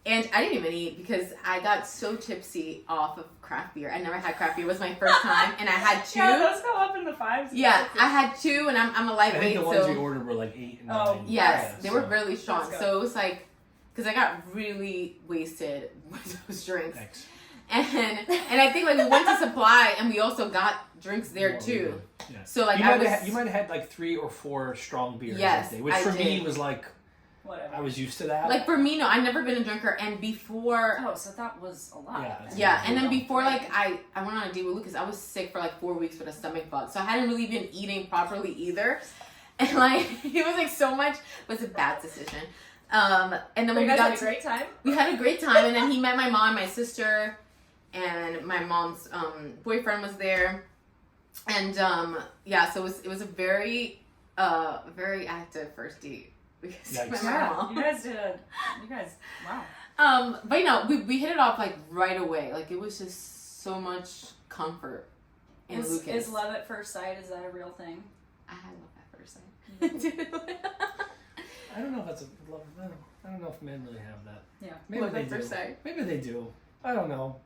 And I didn't even eat because I got so tipsy off of craft beer. I never had craft beer. It was my first time. And I had 2. Yeah, those go up in the 5s. Yeah, I had 2 and I'm a lightweight. I think the ones we ordered were 8 and 9. Yes, they were really strong. So it was because I got really wasted with those drinks. Thanks. And I think we went to Supply and we also got drinks there too. Yeah. So you might have had 3 or 4 strong beers that day, which for me was whatever. I was used to that. For me, no, I've never been a drinker, and before. Oh, so that was a lot. Yeah, and then before, I went on a date with Lucas. I was sick for 4 weeks with a stomach bug, so I hadn't really been eating properly either. And like it was like so much. It was a bad decision. And then when you we guys got had a great time. we had a great time. And then he met my mom, my sister, and my mom's boyfriend was there. And yeah, so it was a very active first date. Because Yikes. my Yeah, mom. you guys, wow. But you know, we hit it off like right away. Like it was just so much comfort in Lucas. Is love at first sight, is that a real thing? I had love at first sight. I don't know if that's a love. I don't know if men really have that. Yeah. Maybe Love they at do. first sight. Maybe they do. I don't know.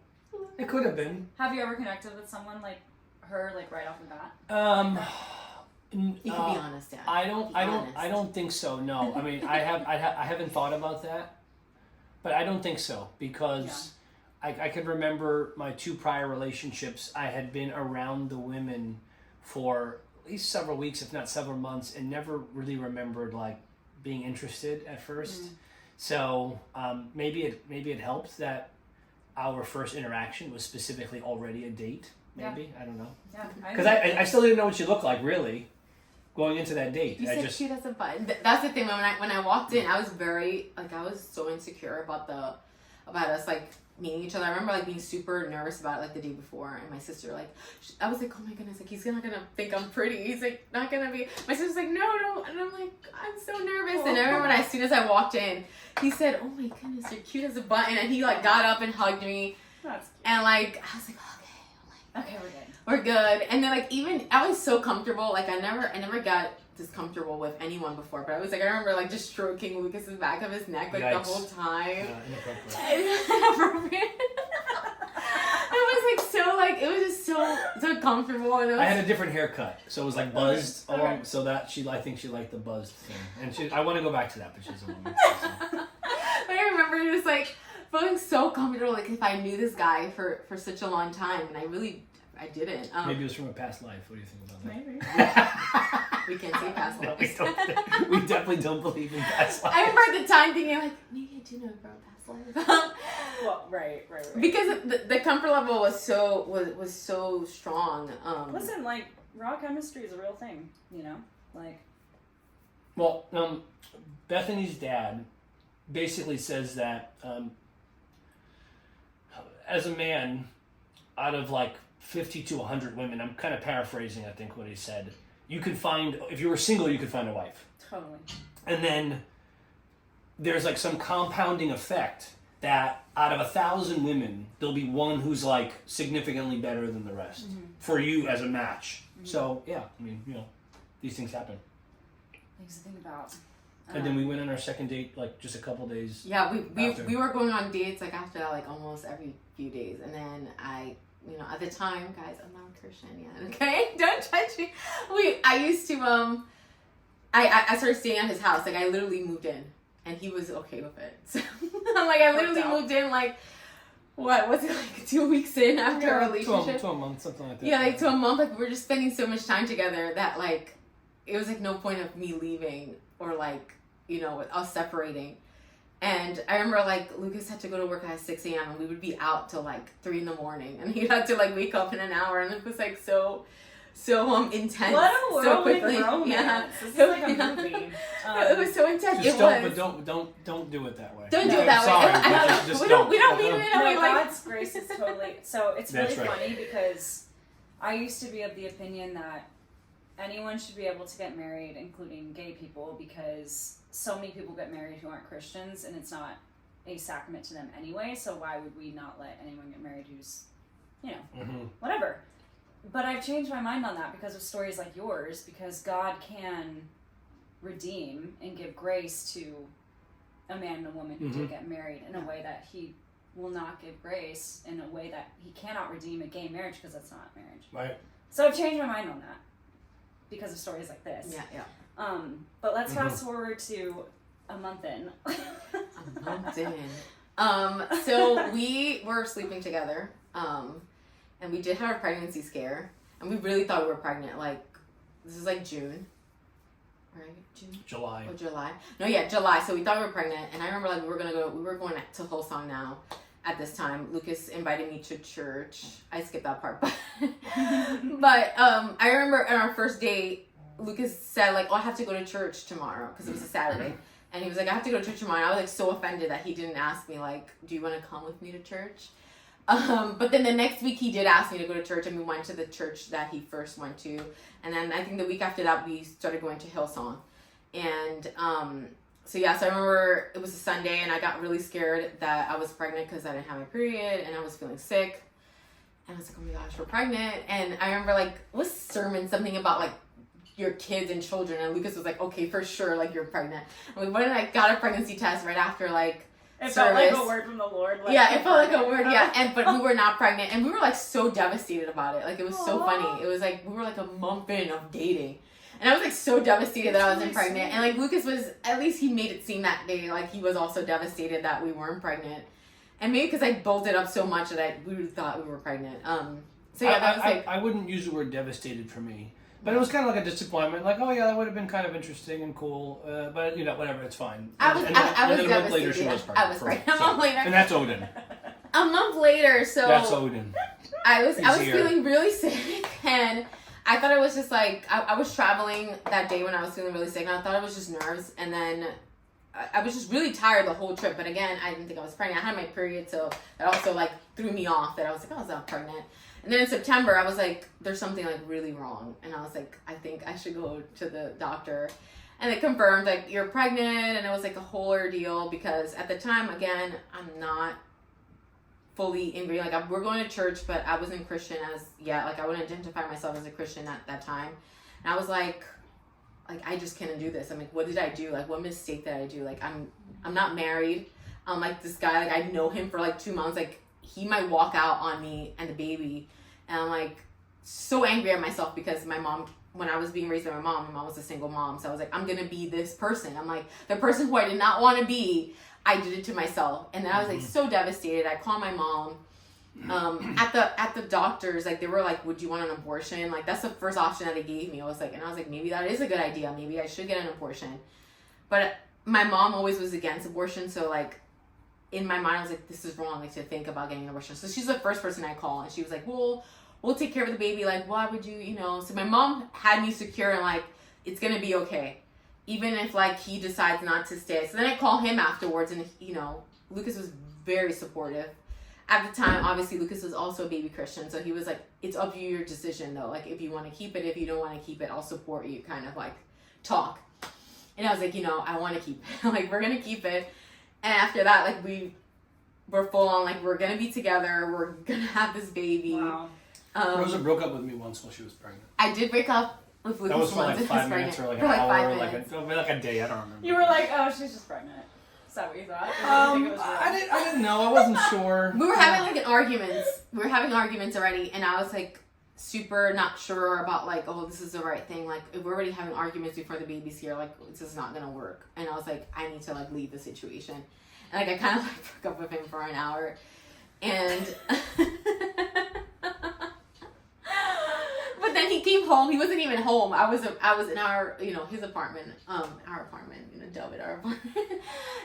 It could have been. Have you ever connected with someone like her, like right off the bat? You can be honest, Dad. I don't think so. No, I mean, I haven't thought about that, but I don't think so because I could remember my 2 prior relationships. I had been around the women for at least several weeks, if not several months, and never really remembered like being interested at first. So maybe it helped that our first interaction was specifically already a date. Maybe I don't know. Yeah. Because I still didn't know what you looked like really. Going into that date, You said cute as a button. That's the thing. When I walked in, I was very like I was so insecure about us like meeting each other. I remember like being super nervous about it like the day before, and my sister like I was like, oh my goodness, like he's not gonna think I'm pretty. He's like not gonna be. My sister's like, no, and I'm like I'm so nervous. And I remember as soon as I walked in, he said, oh my goodness, you're cute as a button, and he like got up and hugged me, That's cute. and like I was like, Okay, we're good. we're good. And then like even I was so comfortable. Like I never got this comfortable with anyone before. But I was like I remember like just stroking Lucas's back of his neck like the whole time. Inappropriate. It was it was just so comfortable. And I had a different haircut, so it was like buzzed Okay. along. So that I think she liked the buzzed thing, and I want to go back to that, but she doesn't want me. But I remember just like feeling so comfortable. Like if I knew this guy for such a long time, and I didn't. Maybe it was from a past life. What do you think about that? Maybe. We can't say past No, lives. we definitely don't believe in past lives. I remember at the time thinking like maybe I do know about past lives. Well, right. Because the comfort level was so strong. Listen, like raw chemistry is a real thing, you know? Like Well, Bethany's dad basically says that as a man, out of like 50 to 100 women, I'm kind of paraphrasing, I think, what he said. You could find, if you were single, you could find a wife. totally. And then there's like some compounding effect that out of 1,000 women, there'll be one who's like significantly better than the rest for you as a match. So yeah, I mean, you know, these things happen. Things to think about. And then we went on our second date like just a couple days. Yeah, after. we were going on dates like after that, like almost every few days, and then at the time, guys, I'm not a Christian yet. Okay, don't judge me. I used to I started staying at his house. Like I literally moved in, and he was okay with it. So like I literally moved in like what was it like 2 weeks in after our relationship? To a month, something like that. Yeah, like to a month. Like we were just spending so much time together that like it was like no point of me leaving or like us separating. And I remember like Lucas had to go to work at 6 a.m. and we would be out till like 3 a.m. and he had to like wake up in an hour, and it was like so intense. What a whirlwind quickly. romance. Yeah. This is like a movie. It was so intense. Just it don't, was. but don't do it that way. Don't do No, it that sorry, way. but just We don't mean it in a No, way like. God's grace is totally. So it's really That's right. funny because I used to be of the opinion that anyone should be able to get married, including gay people, because so many people get married who aren't Christians, and it's not a sacrament to them anyway. So why would we not let anyone get married who's, whatever? But I've changed my mind on that because of stories like yours, because God can redeem and give grace to a man and a woman who did get married in a way that he will not give grace in a way that he cannot redeem a gay marriage because that's not marriage. Right. So I've changed my mind on that because of stories like this. Yeah. But let's fast forward to a month in. A month in. So we were sleeping together. And we did have a pregnancy scare, and we really thought we were pregnant. Like, this is like June, right? July. Oh, July. No, yeah, July. So we thought we were pregnant, and I remember like we were going to Hillsong now at this time. Lucas invited me to church. I skipped that part, but I remember on our first date, Lucas said, like, oh, I have to go to church tomorrow, because it was a Saturday. And he was like, I have to go to church tomorrow. And I was, like, so offended that he didn't ask me, like, do you want to come with me to church? But then the next week he did ask me to go to church, and we went to the church that he first went to. And then I think the week after that, we started going to Hillsong. And so I remember it was a Sunday, and I got really scared that I was pregnant because I didn't have my period, and I was feeling sick. And I was like, oh my gosh, we're pregnant. And I remember, like, was sermon something about, like, your kids and children. And Lucas was like, okay, for sure, like, you're pregnant. And we went and I got a pregnancy test right after, like, it service. Felt like a word from the Lord. Like, yeah, it felt like a word, yeah. But we were not pregnant. And we were, like, so devastated about it. Like, it was so funny. It was, like, we were, like, a month in of dating. And I was, like, so devastated that I wasn't pregnant. And, like, Lucas was, at least he made it seem that day, like, he was also devastated that we weren't pregnant. And maybe because I bolted up so much that we thought we were pregnant. So yeah, that was like... I wouldn't use the word devastated for me. But it was kind of like a disappointment. Like, oh yeah, that would have been kind of interesting and cool. But, you know, whatever, it's fine. I was then a month later, devastated. she was pregnant. I was pregnant. A month later. And that's Odin. A month later, so... That's Odin. I was here. feeling really sick, and I thought it was just like... I was traveling that day when I was feeling really sick, and I thought it was just nerves. And then... I was just really tired the whole trip, but again, I didn't think I was pregnant. I had my period, so that also, like, threw me off that I was like, oh, I was not pregnant. And then in September, I was like, there's something, like, really wrong. And I was like, I think I should go to the doctor. And they confirmed, like, you're pregnant, and it was, like, a whole ordeal because at the time, again, I'm not fully ingrained. Like, we're going to church, but I wasn't Christian as yet. Like, I wouldn't identify myself as a Christian at that time. And I was like, I just can't do this. I'm like, what did I do? Like, what mistake did I do? Like, I'm not married. Like, this guy, like, I know him for, like, 2 months. Like, he might walk out on me and the baby. And I'm, like, so angry at myself because my mom, when I was being raised by my mom was a single mom. So I was like, I'm going to be this person. I'm like, the person who I did not want to be, I did it to myself. And then I was, like, so devastated. I called my mom. At the doctors, like, they were like, would you want an abortion? Like, that's the first option that they gave me. I was like, maybe that is a good idea. Maybe I should get an abortion. But my mom always was against abortion. So, like, in my mind, I was like, this is wrong, like, to think about getting an abortion. So she's the first person I call, and she was like, well, we'll take care of the baby. Like, why would you, you know? So my mom had me secure and, like, it's going to be okay. Even if, like, he decides not to stay. So then I call him afterwards, and, you know, Lucas was very supportive. At the time, obviously, Lucas was also a baby Christian, so he was like, it's up to you, your decision, though. Like, if you want to keep it, if you don't want to keep it, I'll support you, kind of, like, talk. And I was like, you know, I want to keep it. Like, we're going to keep it. And after that, like, we were full on, like, we're going to be together. We're going to have this baby. Wow. Rosa broke up with me once while she was pregnant. I did break up with Lucas. That was for like 5 minutes or like an hour, like a day. I don't remember. You were like, oh, she's just pregnant. Is that what you thought? I didn't know. I wasn't sure. We were having like arguments. We were having arguments already, and I was like super not sure about like, oh, this is the right thing. Like, if we're already having arguments before the baby's here, like, this is not gonna work. And I was like, I need to like leave the situation. And like I kind of like broke up with him for an hour, and but then he came home. He wasn't even home. I was in our, you know, his apartment, our apartment, you know, Delbert, our apartment.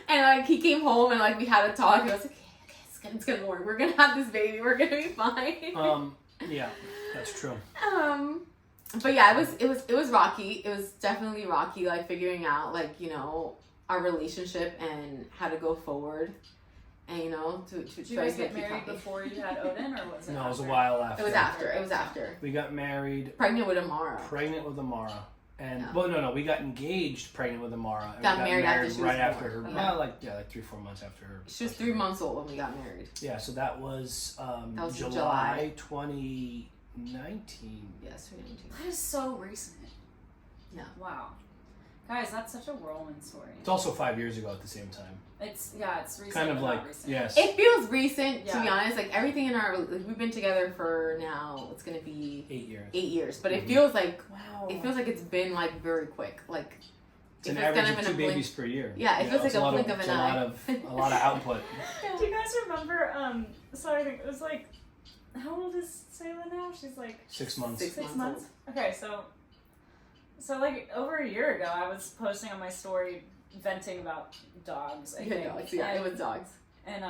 And like he came home and like we had a talk. And I was like, okay, it's gonna work. We're gonna have this baby. We're gonna be fine. Yeah, that's true. But yeah, it was rocky. It was definitely rocky. Like figuring out like, you know, our relationship and how to go forward. And you know, to Did you guys get married before you had Odin, or was it? No, it was a while after. It was after. We got married. Pregnant with Amara. And yeah. Well, no, we got engaged pregnant with Amara. And got we married after she was right born. after her. Yeah. Like 3-4 months after her. She was 3 months old when we got married. Yeah, so that was, July 2019. Yes, 2019. That is so recent. Yeah. Wow. Guys, that's such a whirlwind story. It's also 5 years ago at the same time. It's recent. Kind of but like, not recent. yes. It feels recent, to Yeah. be honest. Like everything in our, like, we've been together for now, it's gonna be 8 years. 8 years. But it feels like, Wow. it feels like it's been like very quick. Like, It's an average of 2 babies per year. Yeah, it feels like a blink of an eye. It's a lot of output. Do you guys remember, so I think it was like, how old is Sayla now? She's like 6 months. 6 months? Okay, so like over a year ago, I was posting on my story venting about dogs. I think. Dogs, yeah, it was dogs. And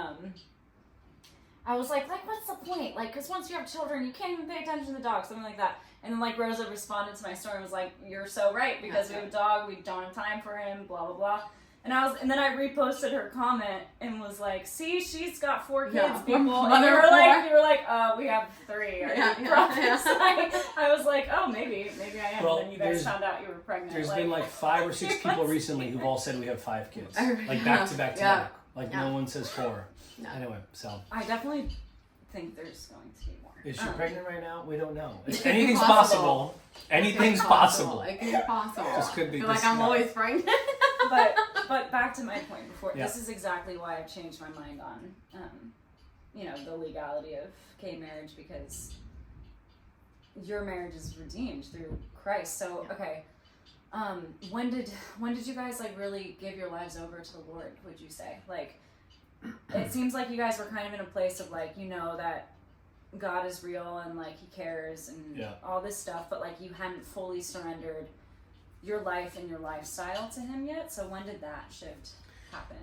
I was like, what's the point? Like, because once you have children, you can't even pay attention to the dogs, something like that. And then like Rosa responded to my story and was like, "You're so right because we have a dog, we don't have time for him, blah blah blah." And then I reposted her comment and was like, "See, she's got 4 kids, people." And you were like, we have 3. Are you prophets? I was like, oh, maybe I am. Well, and then you guys found out you were pregnant. There's been like 5 or 6 people recently who've all said we have 5 kids, like back to back to back. Like no one says 4. No. Anyway, so I definitely think there's going to be more. Is she pregnant right now? We don't know. Anything's possible. Anything's possible. It can be possible. Just could be. I feel like I'm always pregnant. But back to my point before. Yeah. This is exactly why I've changed my mind on, the legality of gay marriage, because your marriage is redeemed through Christ. So okay, when did you guys like really give your lives over to the Lord? Would you say like? It seems like you guys were kind of in a place of like that God is real and like He cares and all this stuff, but like you hadn't fully surrendered your life and your lifestyle to Him yet. So when did that shift happen?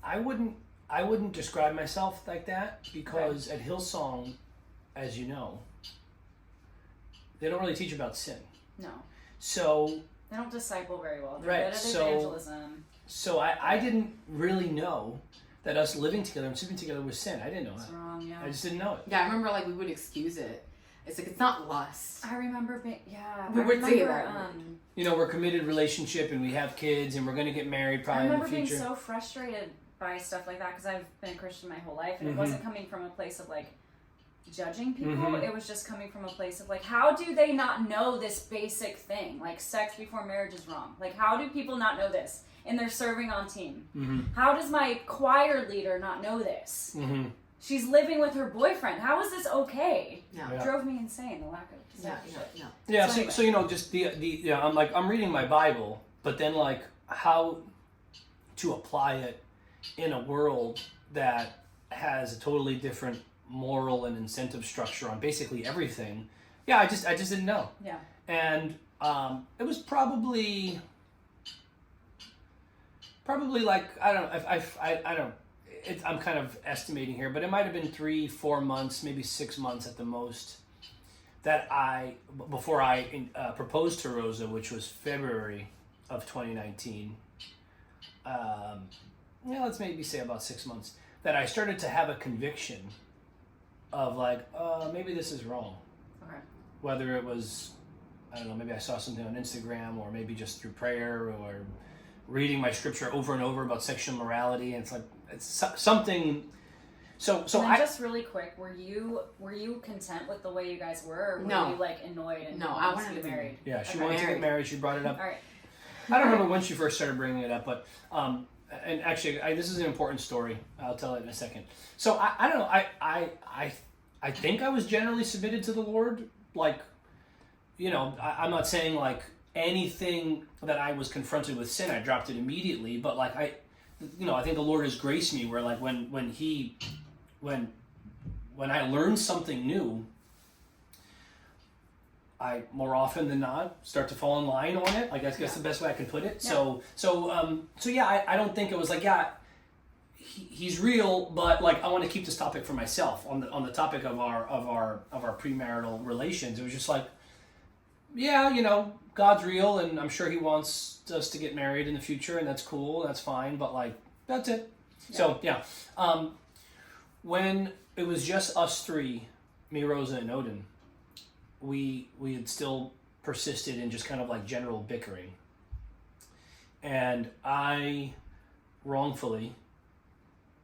I wouldn't describe myself like that because at Hillsong, as you know, they don't really teach about sin. No. So they don't disciple very well. They're good at evangelism. So I didn't really know that us living together and sleeping together was sin. I didn't know that. It's wrong, yeah. I just didn't know it. Yeah, I remember like we would excuse it. It's like, it's not lust. I remember We would say that. We're a committed relationship and we have kids and we're going to get married probably in the future. I remember being so frustrated by stuff like that because I've been a Christian my whole life and it wasn't coming from a place of like judging people. It was just coming from a place of like, how do they not know this basic thing? Like sex before marriage is wrong. Like how do people not know this? And they're serving on team. How does my choir leader not know this? She's living with her boyfriend. How is this okay? It drove me insane, the lack of discipleship. I'm reading my Bible, but then like how to apply it in a world that has a totally different moral and incentive structure on basically everything. I just didn't know. Yeah. And it was probably like I don't. I'm kind of estimating here, but it might have been 3-4 months, maybe 6 months at the most, that before I proposed to Rosa, which was February of 2019. Let's maybe say about 6 months, that I started to have a conviction of like, maybe this is wrong. Okay. Whether it was, I don't know, maybe I saw something on Instagram, or maybe just through prayer, or reading my scripture over and over about sexual morality, and it's something. So just really quick, were you content with the way you guys were, or were you like annoyed and I wanted to get married? Yeah, she wanted to get married. She brought it up. All right. I don't remember when she first started bringing it up, but and actually, this is an important story. I'll tell it in a second. So I don't know. I think I was generally submitted to the Lord. Like, I'm not saying like anything that I was confronted with sin, I dropped it immediately. But like I think the Lord has graced me where like when I learn something new, I more often than not start to fall in line on it. Like that's the best way I can put it. Yeah. I don't think it was like he's real, but like I want to keep this topic for myself on the topic of our premarital relations. It was just like, God's real, and I'm sure He wants us to get married in the future, and that's cool, that's fine. But like that's it. Yeah. So when it was just us three, me, Rosa, and Odin, we had still persisted in just kind of like general bickering. And I wrongfully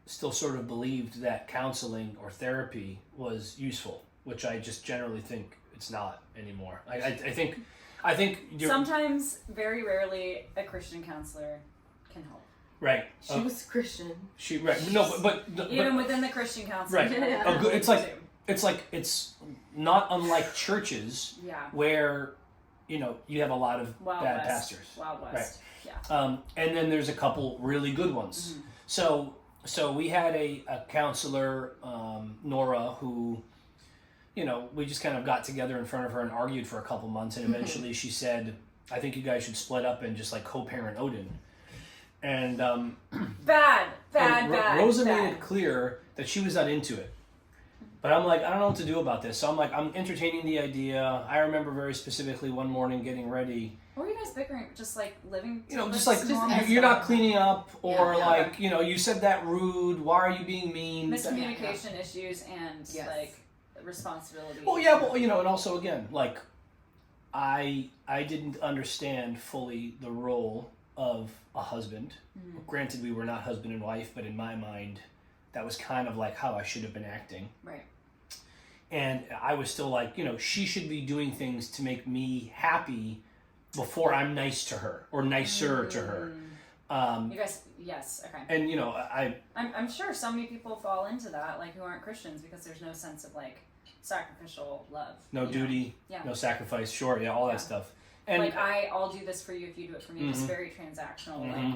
still sort of believed that counseling or therapy was useful, which I just generally think it's not anymore. I think sometimes, very rarely, a Christian counselor can help. Right. She was Christian. But even within the Christian counseling. Right. It's not unlike churches where you have a lot of bad pastors. Wild West. Right. Yeah. And then there's a couple really good ones. Mm-hmm. So we had a counselor, Nora, who we just kind of got together in front of her and argued for a couple months, and eventually she said, I think you guys should split up and just like co-parent Odin. And bad. Rosa made it clear that she was not into it. But I'm like, I don't know what to do about this. So I'm like, I'm entertaining the idea. I remember very specifically one morning getting ready. What were you guys bickering? Just like living. Just like normal you're not cleaning up, or Yeah, like you said that rude. Why are you being mean? miscommunication issues and Yes. like responsibility. Well, yeah, and also again, like I didn't understand fully the role of a husband. Granted, we were not husband and wife, but in my mind, that was kind of like how I should have been acting. Right. And I was still like, she should be doing things to make me happy before I'm nice to her or nicer to her. You guys, yes, okay. And I'm sure so many people fall into that, like who aren't Christians, because there's no sense of like sacrificial love. no duty, no sacrifice, sure, all that stuff. And like I'll do this for you if you do it for me. Just very transactional. Like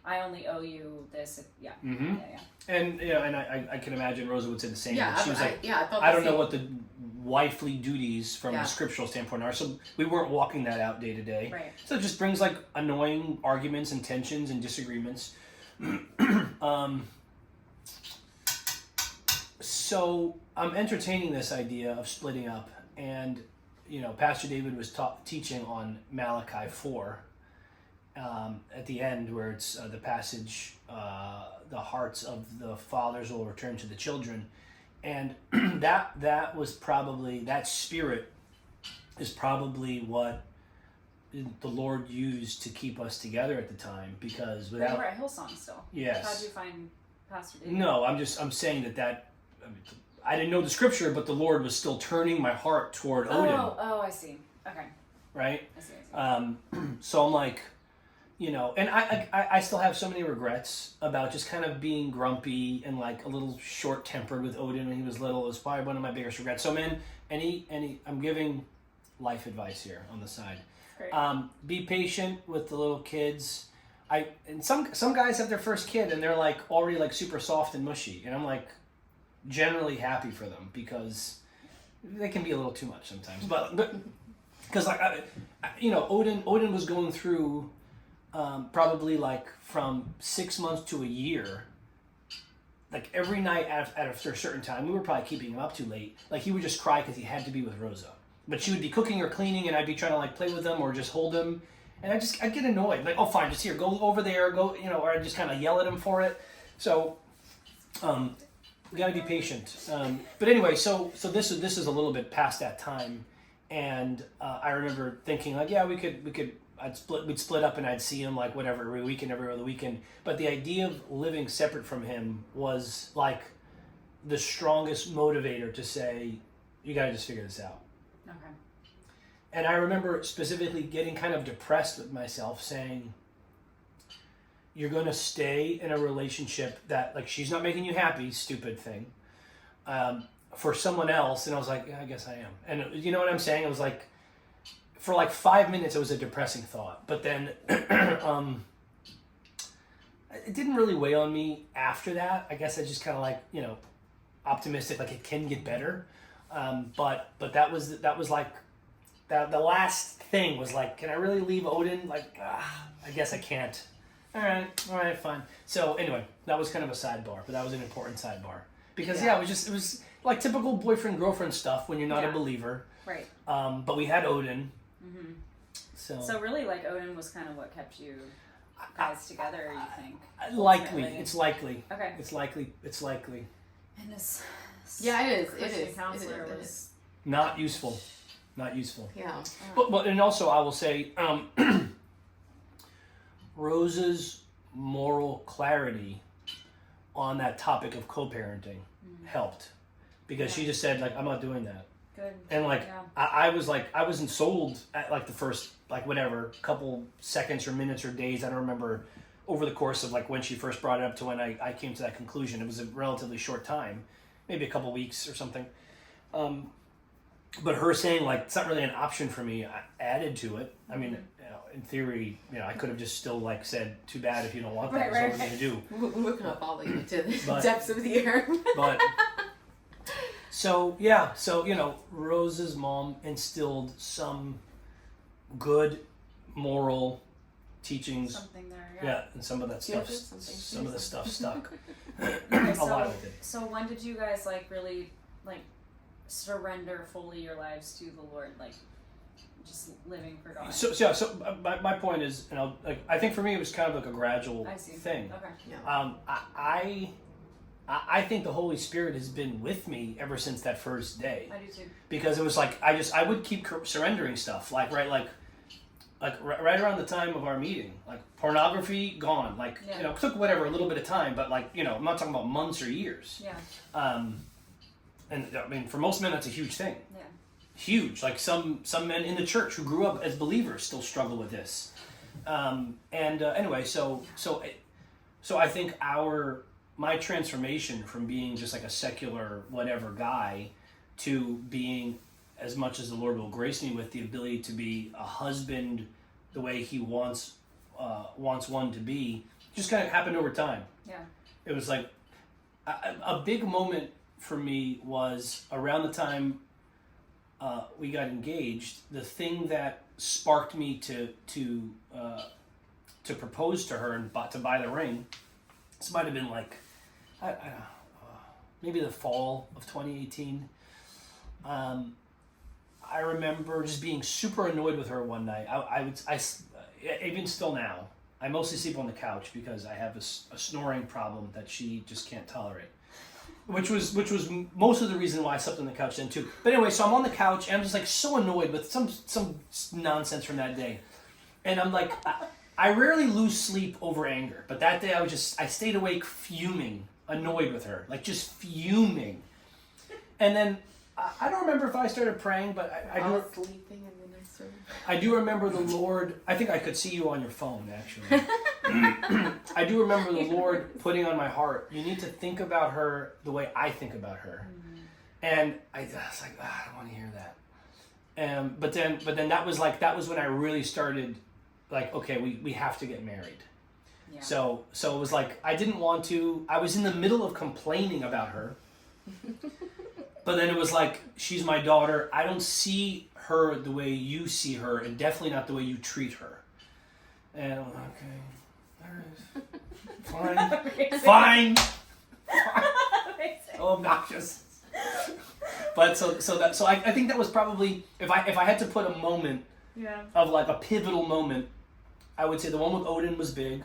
I only owe you this. Yeah. And and I can imagine Rosa would say the same. Yeah, She was like, thought I don't know what the wifely duties from a scriptural standpoint are. So we weren't walking that out day to day. Right. So it just brings like annoying arguments and tensions and disagreements. So I'm entertaining this idea of splitting up, and Pastor David was teaching on Malachi 4 at the end, where it's the passage, the hearts of the fathers will return to the children, and that was probably, that spirit is probably what the Lord used to keep us together at the time, because without... You were at Hillsong still. Yes. How'd you find Pastor David? No, I'm saying that I didn't know the scripture, but the Lord was still turning my heart toward Odin. Oh, I see. Okay. Right? I see. So I'm like, and I still have so many regrets about just kind of being grumpy and like a little short-tempered with Odin when he was little. It was probably one of my biggest regrets. So man, I'm giving life advice here on the side. Great. Be patient with the little kids. And some guys have their first kid and they're like already like super soft and mushy, and I'm like generally happy for them, because they can be a little too much sometimes. But because like Odin was going through probably like from 6 months to a year. Like every night after a certain time, we were probably keeping him up too late. Like he would just cry because he had to be with Rosa. But she would be cooking or cleaning, and I'd be trying to like play with him or just hold him, and I'd get annoyed. Like, oh fine, just here, go over there, go, or I'd just kind of yell at him for it. So, we gotta be patient. But anyway, so this is a little bit past that time, and I remember thinking like, yeah, we'd split up and I'd see him like whatever every weekend, every other weekend. But the idea of living separate from him was like the strongest motivator to say, you gotta just figure this out. Okay. And I remember specifically getting kind of depressed with myself, saying, you're going to stay in a relationship that, like, she's not making you happy, stupid thing, for someone else. And I was like, yeah, I guess I am. And you know what I'm saying? It was like, for like 5 minutes, it was a depressing thought. But then it didn't really weigh on me after that. I guess I just kind of like, optimistic, like it can get better. But that was like, the last thing was like, can I really leave Odin? Like, I guess I can't. All right, fine. So anyway, that was kind of a sidebar, but that was an important sidebar. Because it was like typical boyfriend-girlfriend stuff when you're not a believer. Right. But we had Odin. Mm-hmm. So really, like, Odin was kind of what kept you guys together, you think? Likely. Ultimately? It's likely. Okay. It's likely. And this Yeah, it is. Christian counselor was... Not useful. Yeah. But and also I will say, Rosa's moral clarity on that topic of co-parenting helped, because she just said like, I'm not doing that. Good. And like I was like, I wasn't sold at like the first like whatever couple seconds or minutes or days, I don't remember, over the course of like when she first brought it up to when I came to that conclusion. It was a relatively short time, maybe a couple weeks or something. But her saying like it's not really an option for me, I added to it. I mean, in theory, I could have just still like said, too bad if you don't want that. That's what we're gonna do. We're gonna follow you to the depths of the earth. But so Rosa's mom instilled some good moral teachings. Something there, Yeah, and some of that stuff, some of the stuck. Okay, a lot of it. So when did you guys like really like surrender fully your lives to the Lord, like just living for God? So my point is, I think for me it was kind of like a gradual thing. Okay. Yeah. I think the Holy Spirit has been with me ever since that first day. I do too. Because it was like I would keep surrendering stuff, like right around the time of our meeting, like pornography gone, like it took whatever, a little bit of time, but like I'm not talking about months or years. Yeah. And I mean for most men that's a huge thing. Yeah. Huge, like some men in the church who grew up as believers still struggle with this. Anyway, so I think my transformation from being just like a secular whatever guy to being, as much as the Lord will grace me with the ability to be a husband the way He wants one to be, just kind of happened over time. Yeah. It was like a big moment for me was around the time we got engaged. The thing that sparked me to propose to her and to buy the ring. This might have been like, I don't know, maybe the fall of 2018. I remember just being super annoyed with her one night. I even still now, I mostly sleep on the couch because I have a snoring problem that she just can't tolerate. Which was most of the reason why I slept on the couch then too. But anyway, so I'm on the couch and I'm just like so annoyed with some nonsense from that day. And I'm like, I rarely lose sleep over anger, but that day I stayed awake fuming, annoyed with her, like just fuming. And then I don't remember if I started praying, but I do. Sleeping in the next room. I do remember the Lord. I think I could see you on your phone, actually. I do remember the Lord putting on my heart, you need to think about her the way I think about her. Mm-hmm. And I was like, I don't want to hear that. But then that was when I really started, like, okay, we have to get married. Yeah. So it was like I didn't want to. I was in the middle of complaining about her. But then it was like, she's my daughter. I don't see her the way you see her, and definitely not the way you treat her. And I'm like, okay, all right, fine. So obnoxious. But so I think that was probably, if I had to put a moment of like a pivotal moment, I would say the one with Odin was big.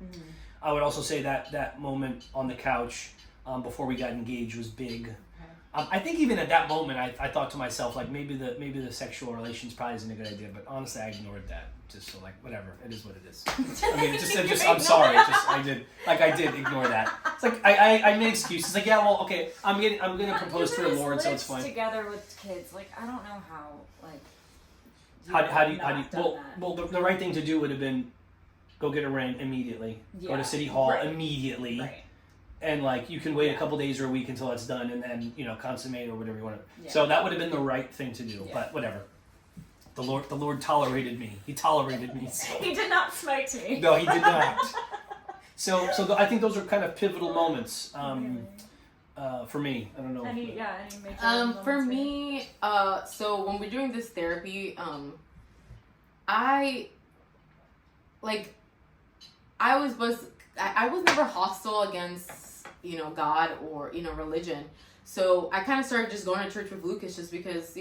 Mm-hmm. I would also say that moment on the couch before we got engaged was big. I think even at that moment, I thought to myself, like, maybe the sexual relations probably isn't a good idea, but honestly, I ignored that. Just so, like, whatever, it is what it is. I mean, I'm sorry, I did ignore that. It's like, I made excuses, like, yeah, well, okay, I'm gonna propose to the Lord, so it's fine. Together with kids, like, I don't know how, like, how do you, well, the right thing to do would have been, go get a ring immediately, go to City Hall immediately. Right. And like you can wait a couple days or a week until it's done, and then consummate or whatever you want to. Yeah. So that would have been the right thing to do, but whatever. The Lord tolerated me. He tolerated me. So. He did not smite me. No, he did not. So I think those are kind of pivotal moments for me. I don't know. Any major for me, so when we're doing this therapy, I was never hostile against, God or, religion. So I kind of started just going to church with Lucas just because,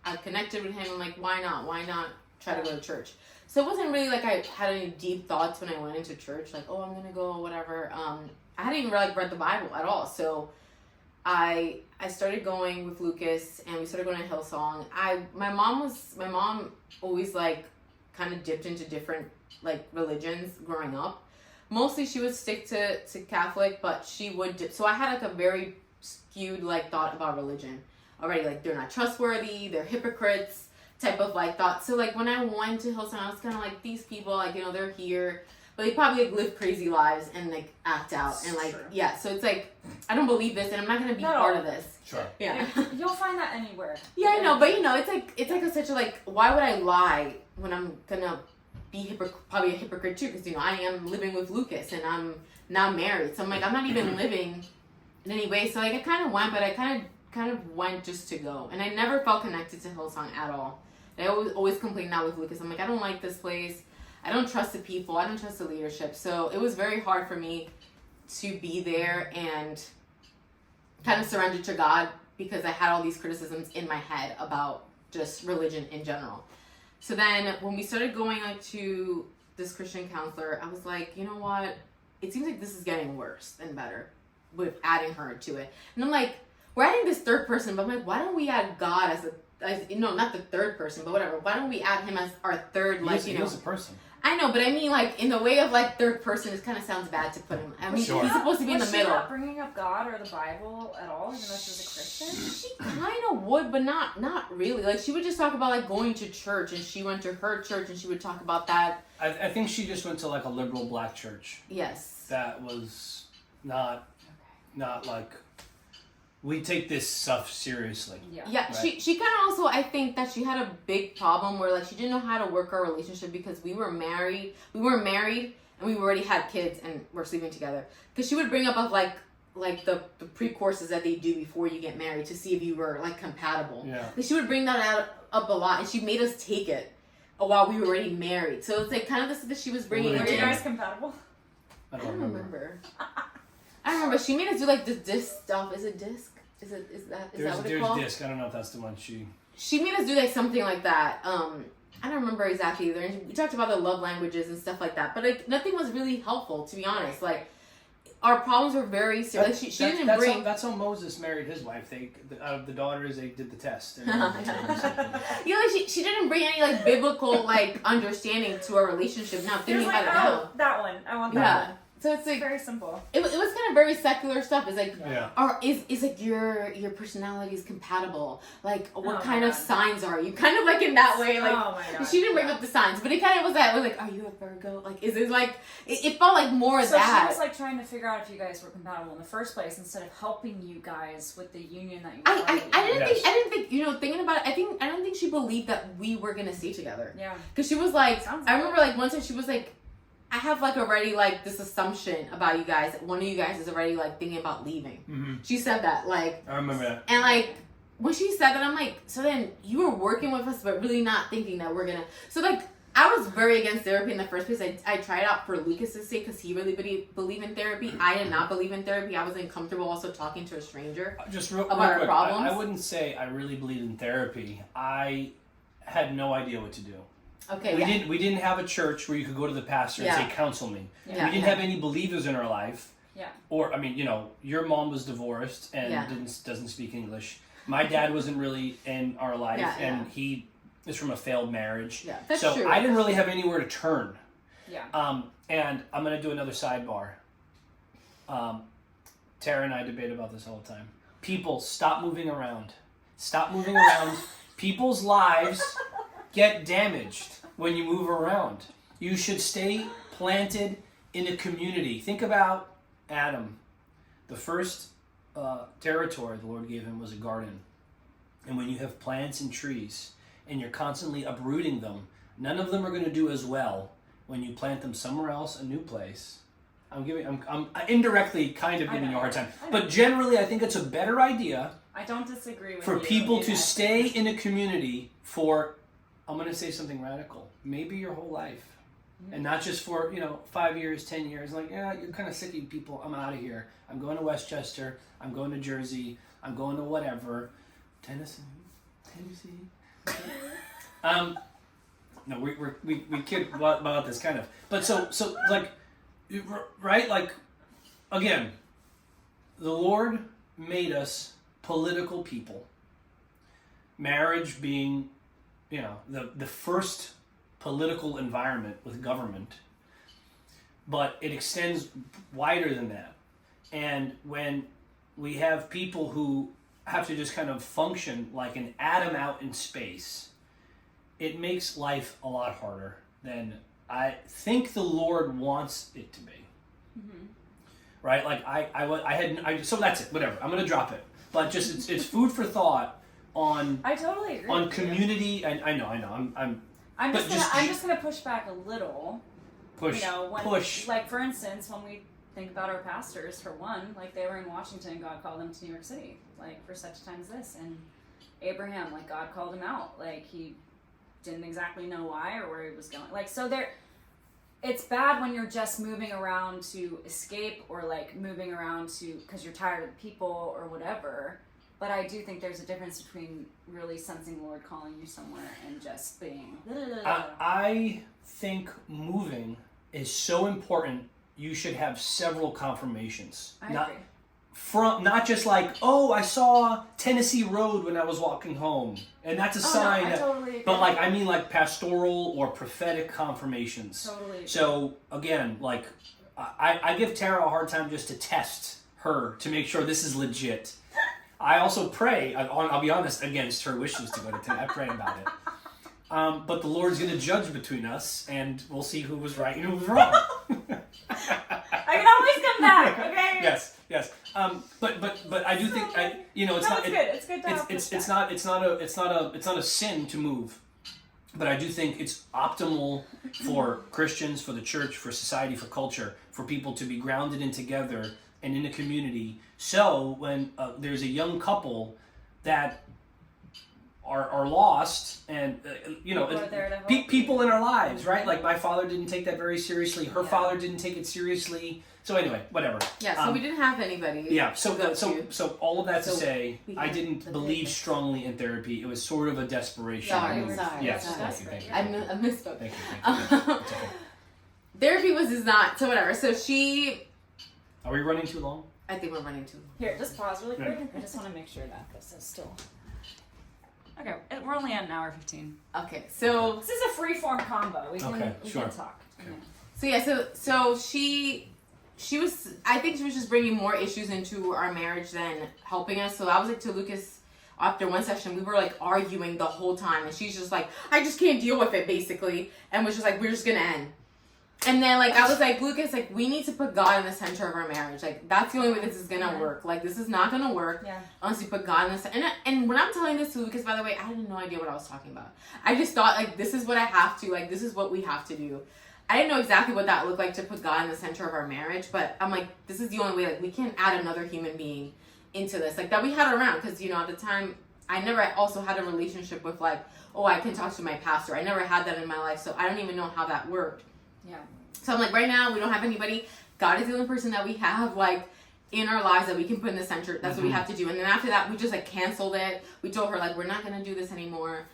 I connected with him. I'm like, why not? Why not try to go to church? So it wasn't really like I had any deep thoughts when I went into church, like, oh, I'm going to go, whatever. I hadn't even read the Bible at all. So I started going with Lucas and we started going to Hillsong. My mom always like kind of dipped into different like religions growing up. Mostly she would stick to Catholic, but she would dip. So I had like a very skewed like thought about religion already. Like they're not trustworthy, they're hypocrites type of like thought. So like when I went to Hillsong, I was kind of like, these people, like, they're here, but they probably like live crazy lives and like act out and like, yeah. So it's like, I don't believe this and I'm not going to be part of this. Sure. Yeah. You'll find that anywhere. Yeah, I know, but it's like such a like, why would I lie when I'm going to be probably a hypocrite too, because I am living with Lucas and I'm now married, so I'm like, I'm not even living in any way. So like I kind of went, but I kind of went just to go, and I never felt connected to Hillsong at all. I always complained now with Lucas. I'm like, I don't like this place, I don't trust the people, I don't trust the leadership. So it was very hard for me to be there and kind of surrendered to God because I had all these criticisms in my head about just religion in general. So then when we started going to this Christian counselor, I was like, you know what? It seems like this is getting worse than better with adding her to it. And I'm like, we're adding this third person, but I'm like, why don't we add God as not the third person, but whatever. Why don't we add him as our third, He is a person. I know, but I mean, like, in the way of, like, third person, it kind of sounds bad to put him. I mean, Sure. he's supposed to be in the Was middle. she not bringing up God or the Bible at all, even though she was a Christian? She kind of would, but not really. Like, she would just talk about, like, going to church, and she went to her church, and she would talk about that. I think she just went to like a liberal black church. Yes. That was not like, we take this stuff seriously. Yeah, Right. she kind of also, I think that she had a big problem where, like, she didn't know how to work our relationship because we weren't married, and we already had kids, and we're sleeping together. Because she would bring up, like the pre-courses that they do before you get married to see if you were, like, compatible. Yeah. Like, she would bring that up a lot, and she made us take it while we were already married. So it's, like, kind of the stuff that she was bringing Were you in. guys compatible? I don't remember. I remember she made us do, like, the disc stuff. Is it disc? Is that what it's called? There's disc. I don't know if that's the one She made us do, like, something like that. I don't remember exactly either. And we talked about the love languages and stuff like that. But, like, nothing was really helpful, to be honest. Like, our problems were very serious. Like, she didn't bring... That's how Moses married his wife. Out of the daughters, they did the test. You know, like, she didn't bring any, like, biblical, like, understanding to our relationship. Now, thinking about it now. That one. I want that one. So it's like very simple. It was kind of very secular stuff. It's like, Yeah. or is like your personality is compatible? Like, what kind of God. signs are you? Kind of like in that way. Like, Oh my God. she didn't bring up the signs, but it kind of was that. It was like, are you a Virgo? Like, is it like? It felt like more of So that. she was like trying to figure out if you guys were compatible in the first place instead of helping you guys with the union that you. I didn't think you know, thinking about it, I don't think she believed that we were gonna stay together. Yeah. Because she was like, Sounds I remember like one time she was like, I have like already like this assumption about you guys that one of you guys is already like thinking about leaving. Mm-hmm. She said that, like, I remember that. and like when she said that, I'm like, so then you were working with us but really not thinking that we're gonna. So like I was very against therapy in the first place. I tried out for Lucas's sake because he really believed in therapy. I did not believe in therapy. I was uncomfortable also talking to a stranger Just real about our quick, problems. I wouldn't say I really believed in therapy. I had no idea what to do. Okay, We didn't have a church where you could go to the pastor and say, counsel me. Yeah. We didn't have any believers in our life. Yeah. Or, I mean, you know, your mom was divorced and doesn't speak English. My dad wasn't really in our life, and he is from a failed marriage. Yeah, that's so true. I didn't really have anywhere to turn. Yeah. And I'm going to do another sidebar. Tara and I debate about this all the time. People, stop moving around. Stop moving around. People's lives get damaged when you move around. You should stay planted in a community. Think about Adam. The first territory the Lord gave him was a garden. And when you have plants and trees and you're constantly uprooting them, none of them are going to do as well when you plant them somewhere else, a new place. I'm indirectly kind of giving you a hard time. But generally, I think it's a better idea I don't disagree with for you people in to that. stay in a community for, I'm going to say something radical, maybe your whole life. And not just for, 5 years, 10 years. Like, yeah, you're kind of sick of you people. I'm out of here. I'm going to Westchester. I'm going to Jersey. I'm going to whatever. Tennessee. No, we kid about this kind of. But so like, right? Like, again, the Lord made us political people. Marriage being, the first political environment with government, but it extends wider than that. And when we have people who have to just kind of function like an atom out in space, it makes life a lot harder than I think the Lord wants it to be. Mm-hmm. Right? Like so that's it. Whatever. I'm gonna drop it. But just it's food for thought on. I totally agree. On community, and I know. I'm just gonna push back a little. Push. Push. Like, for instance, when we think about our pastors, for one, like, they were in Washington and God called them to New York City, like, for such a time as this. And Abraham, like, God called him out. Like, he didn't exactly know why or where he was going. Like, so it's bad when you're just moving around to escape or like moving around to because you're tired of people or whatever. But I do think there's a difference between really sensing the Lord calling you somewhere and just being. I think moving is so important. You should have several confirmations. I agree. Not just like, oh, I saw Tennessee Road when I was walking home, and that's a sign. No, I totally agree. But like, I mean, like pastoral or prophetic confirmations. Totally agree. So again, like, I give Tara a hard time just to test her to make sure this is legit. I also pray. I'll be honest, against her wishes to go to Tennessee. I pray about it. But the Lord's going to judge between us, and we'll see who was right and who was wrong. I can always come back. Okay. Yes. But I do think it's not. It's good to have It's not a sin to move, but I do think it's optimal for Christians, for the church, for society, for culture, for people to be grounded in together and in a community. So when there's a young couple that are lost, and people in our lives, right? Like my father didn't take that very seriously. Her father didn't take it seriously. So anyway, whatever. Yeah. So we didn't have anybody. Yeah. to So go to. so all of that to say, I didn't the believe therapist. strongly in therapy. It was sort of a desperation. Sorry. Yes. Sorry. Thank you. I misspoke. Thank you. It's okay. Therapy is not so whatever. So she. Are we running too long? I think we're running too. Here, just pause really quick. I just want to make sure that this is still. Okay, we're only at an hour 15. Okay. So. This is a free-form combo. We can sure. talk. Okay. Yeah. So yeah. So she was. I think she was just bringing more issues into our marriage than helping us. So I was like to Lucas. After one session, we were like arguing the whole time, and she's just like, I just can't deal with it, basically, and was just like, we're just gonna end. And then, like, I was like, Lucas, like, we need to put God in the center of our marriage. Like, that's the only way this is gonna work. Like, this is not gonna work unless you put God in the center. And when I'm telling this to Lucas, by the way, I had no idea what I was talking about. I just thought, like, this is what I have to, like, this is what we have to do. I didn't know exactly what that looked like to put God in the center of our marriage, but I'm like, this is the only way. Like, we can't add another human being into this. Like, that we had around. Because, at the time, I never also had a relationship with, like, oh, I can talk to my pastor. I never had that in my life, so I don't even know how that worked. Yeah. So I'm like, right now, we don't have anybody. God is the only person that we have, like, in our lives that we can put in the center. That's what we have to do. And then after that, we just, like, canceled it. We told her, like, we're not going to do this anymore.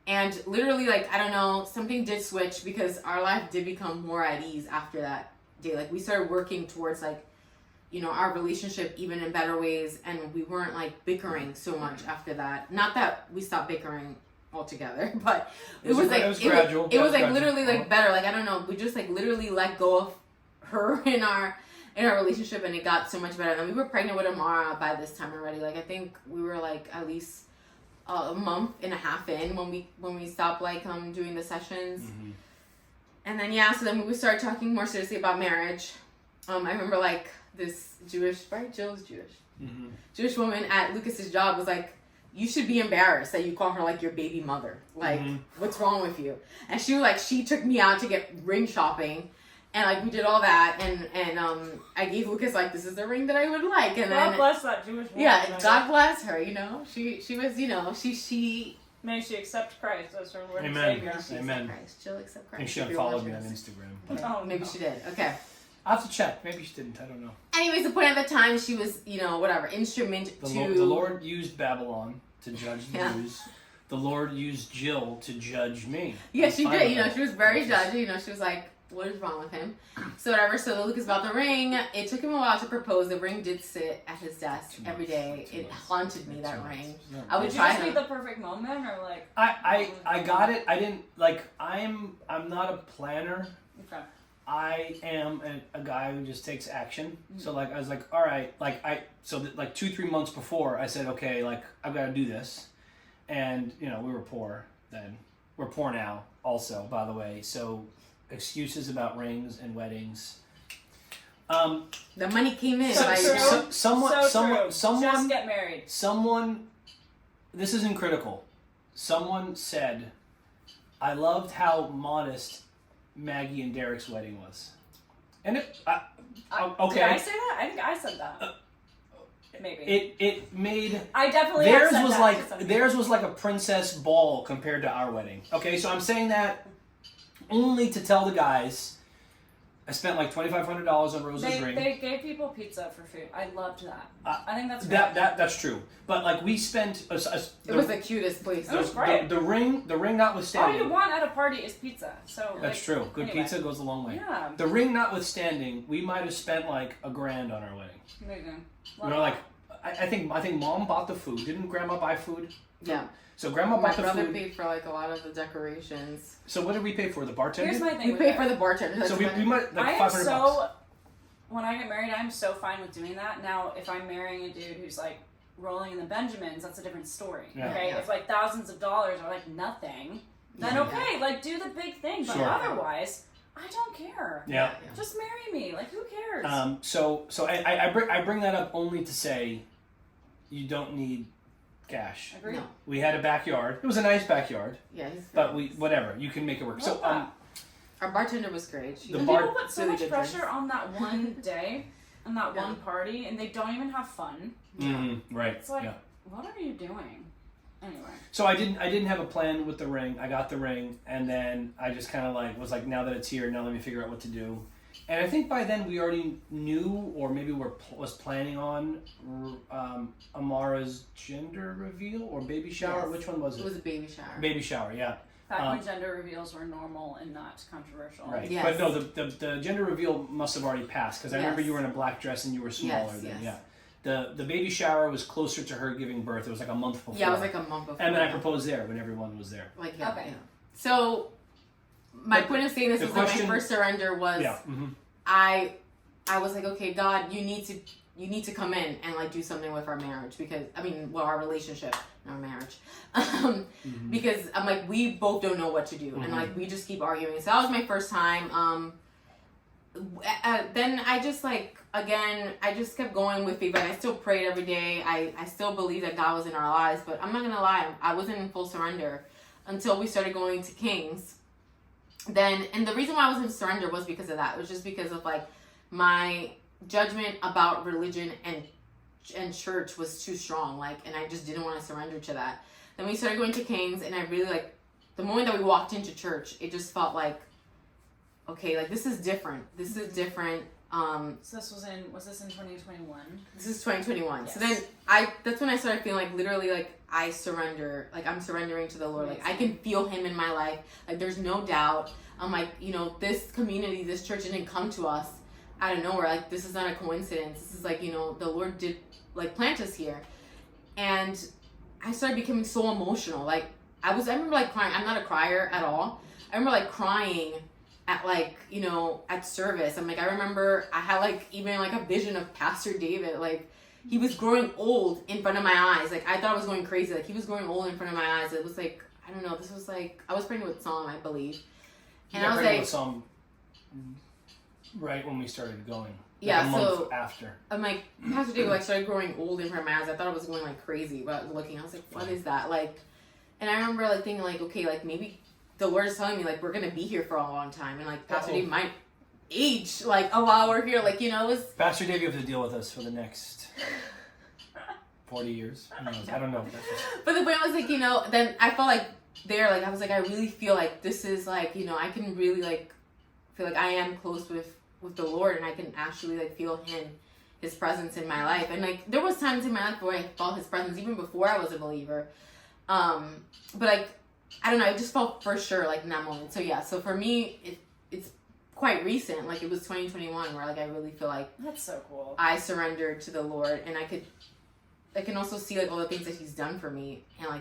And literally, like, I don't know, something did switch because our life did become more at ease after that day. Like, we started working towards, like, our relationship even in better ways. And we weren't, like, bickering so much after that. Not that we stopped bickering altogether, but it was gradual. It was like literally like better. Like, I don't know, we just like literally let go of her in our relationship, and it got so much better. And we were pregnant with Amara by this time already. Like, I think we were like at least a month and a half in when we stopped like doing the sessions. And then so then we started talking more seriously about marriage. I remember like this Jewish, right? Jill's Jewish. Jewish woman at Lucas's job was like, you should be embarrassed that you call her like your baby mother. Like, what's wrong with you? And she took me out to get ring shopping, and like we did all that, and I gave Lucas like, this is the ring that I would like, and God then bless that Jewish woman. yeah, God bless her. She was she. May she accept Christ as her Lord and Amen. Savior. Amen. She'll accept Christ. I think she if you're unfollowed me watching on this. Instagram. Oh, Maybe she did. Okay. I'll have to check. Maybe she didn't. I don't know. Anyways, the point at the time, she was whatever instrument The to Lord used Babylon to judge the Jews. The Lord used Jill to judge me. Yeah, she did. She was very judgy. She was like, what is wrong with him? So whatever. So Lucas about the ring. It took him a while to propose. The ring did sit at his desk every day. It haunted me, that ring. I would Did you try just to. need the perfect moment, or like? I got it. I didn't like. I'm not a planner. Okay. I am a guy who just takes action. So like I was like, all right, like 2-3 months before I said, okay, like I've got to do this, and we were poor then. We're poor now, also, by the way. So excuses about rings and weddings. The money came in. Someone Just get married. Someone. This isn't critical. Someone said, I loved how modest Maggie and Derek's wedding was. And okay. Did I say that? I think I said that. Maybe. It made. I definitely. Theirs was like a princess ball compared to our wedding. Okay, so I'm saying that only to tell the guys, I spent like $2,500 on Rosa's ring. They gave people pizza for food. I loved that. I think that's That's true. But like we spent. It was the cutest place. It was great. The ring notwithstanding. All you want at a party is pizza. So that's true. Good anyway. pizza goes a long way. Yeah. The ring notwithstanding, we might have spent like $1,000 on our wedding. Amazing. You know, like I think Mom bought the food. Didn't Grandma buy food? Yeah. So Grandma bought the food. My brother paid for like a lot of the decorations. So what did we pay for? The bartender? Here's my thing. We paid for the bartender. So we might like $500. When I get married, I'm so fine with doing that. Now, if I'm marrying a dude who's like rolling in the Benjamins, that's a different story. Yeah. Okay, Yeah. if like thousands of dollars are like nothing, then okay, like do the big thing. But Sure. otherwise, I don't care. Yeah. Just marry me. Like who cares? So I bring that up only to say, you don't need cash. Agreed. No. We had a backyard. It was a nice backyard, Yeah. but whatever. You can make it work. Love So that. Our bartender was great. She The And bar- people put so really much good pressure drinks. on that one day and that Yeah. one party, and they don't even have fun. right. It's like, Yeah. what are you doing? Anyway. So I didn't have a plan with the ring. I got the ring, and then I just kind of like was like, now that it's here, now let me figure out what to do. And I think by then we already knew, or maybe was planning on Amara's gender reveal or baby shower. Yes. Which one was it? It was a baby shower. Baby shower, yeah. Back when gender reveals were normal and not controversial. Right. Yes. But no, the gender reveal must have already passed because I remember Yes. you were in a black dress and you were smaller Yes, then. yes. Yeah. The baby shower was closer to her giving birth. It was like a month before. Yeah, it was like a month before. And then I proposed there when everyone was there. Like yeah. Okay. Yeah. So my But point of saying this the is that question- my first surrender was Yeah. Mm-hmm. I was like, okay, God, you need to come in and like do something with our marriage because our relationship, not our marriage, because I'm like we both don't know what to do and like we just keep arguing. So that was my first time. Then I just like again I just kept going with faith. Like I still prayed every day. I still believe that God was in our lives, but I'm not gonna lie, I wasn't in full surrender until we started going to Kings. Then and the reason why I was in surrender was because of that. It was just because of like my judgment about religion and church was too strong, like, and I just didn't want to surrender to that. Then we started going to Kings, and I really like the moment that we walked into church, it just felt like, okay, like this is different. This is different. So was this in 2021? This is 2021. Yes. So then that's when I started feeling like literally like I surrender, like I'm surrendering to the Lord. Like I can feel Him in my life. Like there's no doubt. I'm like, this community, this church didn't come to us out of nowhere. Like this is not a coincidence. This is like, the Lord did like plant us here. And I started becoming so emotional. Like I remember like crying. I'm not a crier at all. I remember like crying at like, at service. I'm like, I remember I had like even like a vision of Pastor David. Like he was growing old in front of my eyes. Like I thought I was going crazy. Like he was growing old in front of my eyes. It was like, I don't know. This was like, I was praying with Psalm, I believe. And I was like, some right when we started going. Yeah, a month so after. I'm like, Pastor David like started growing old in front of my eyes. I thought I was going like crazy, but looking, I was like, what is that? Like, and I remember like thinking like, okay, like maybe the Lord is telling me like we're gonna be here for a long time, and like Pastor David might age like while we're here. Like it was. Pastor Dave, you have to deal with us for the next 40 years. Who knows? I don't know. But the point was like, then I felt like I was like, I really feel like this is like, I can really like feel like I am close with the Lord, and I can actually like feel His presence in my life. And like there was times in my life where I felt His presence even before I was a believer. But like I don't know, I just felt for sure like in that moment. So yeah, so for me it's quite recent. Like it was 2021 where like I really feel like That's so cool. I surrendered to the Lord, and I can also see like all the things that He's done for me, and like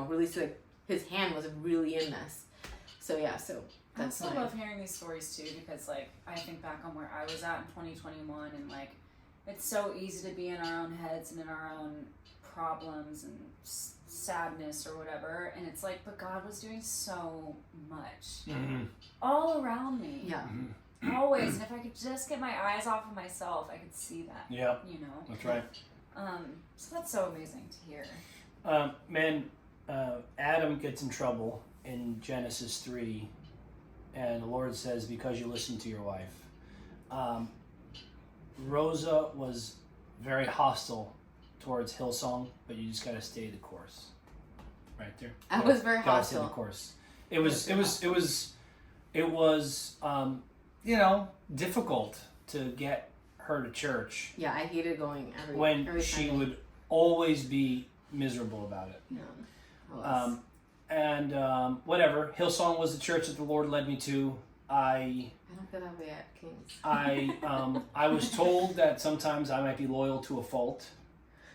really see like His hand was really in this. So yeah, so I that's also my love hearing these stories too, because like I think back on where I was at in 2021, and like it's so easy to be in our own heads and in our own problems and sadness or whatever, and it's like, but God was doing so much all around me. yeah. Always. And if I could just get my eyes off of myself, I could see that. Yeah, You know. that's right. So that's so amazing to hear. Adam gets in trouble in Genesis 3, and the Lord says, because you listened to your wife. Rosa was very hostile towards Hillsong, but you just got to stay the course. Right there. I was very Gotta stay the hostile. course. It was difficult to get her to church Yeah, I hated going when every she Sunday. would always be miserable about it. Yeah. I was. Whatever. Hillsong was the church that the Lord led me to. I don't feel that way at King's. I was told that sometimes I might be loyal to a fault.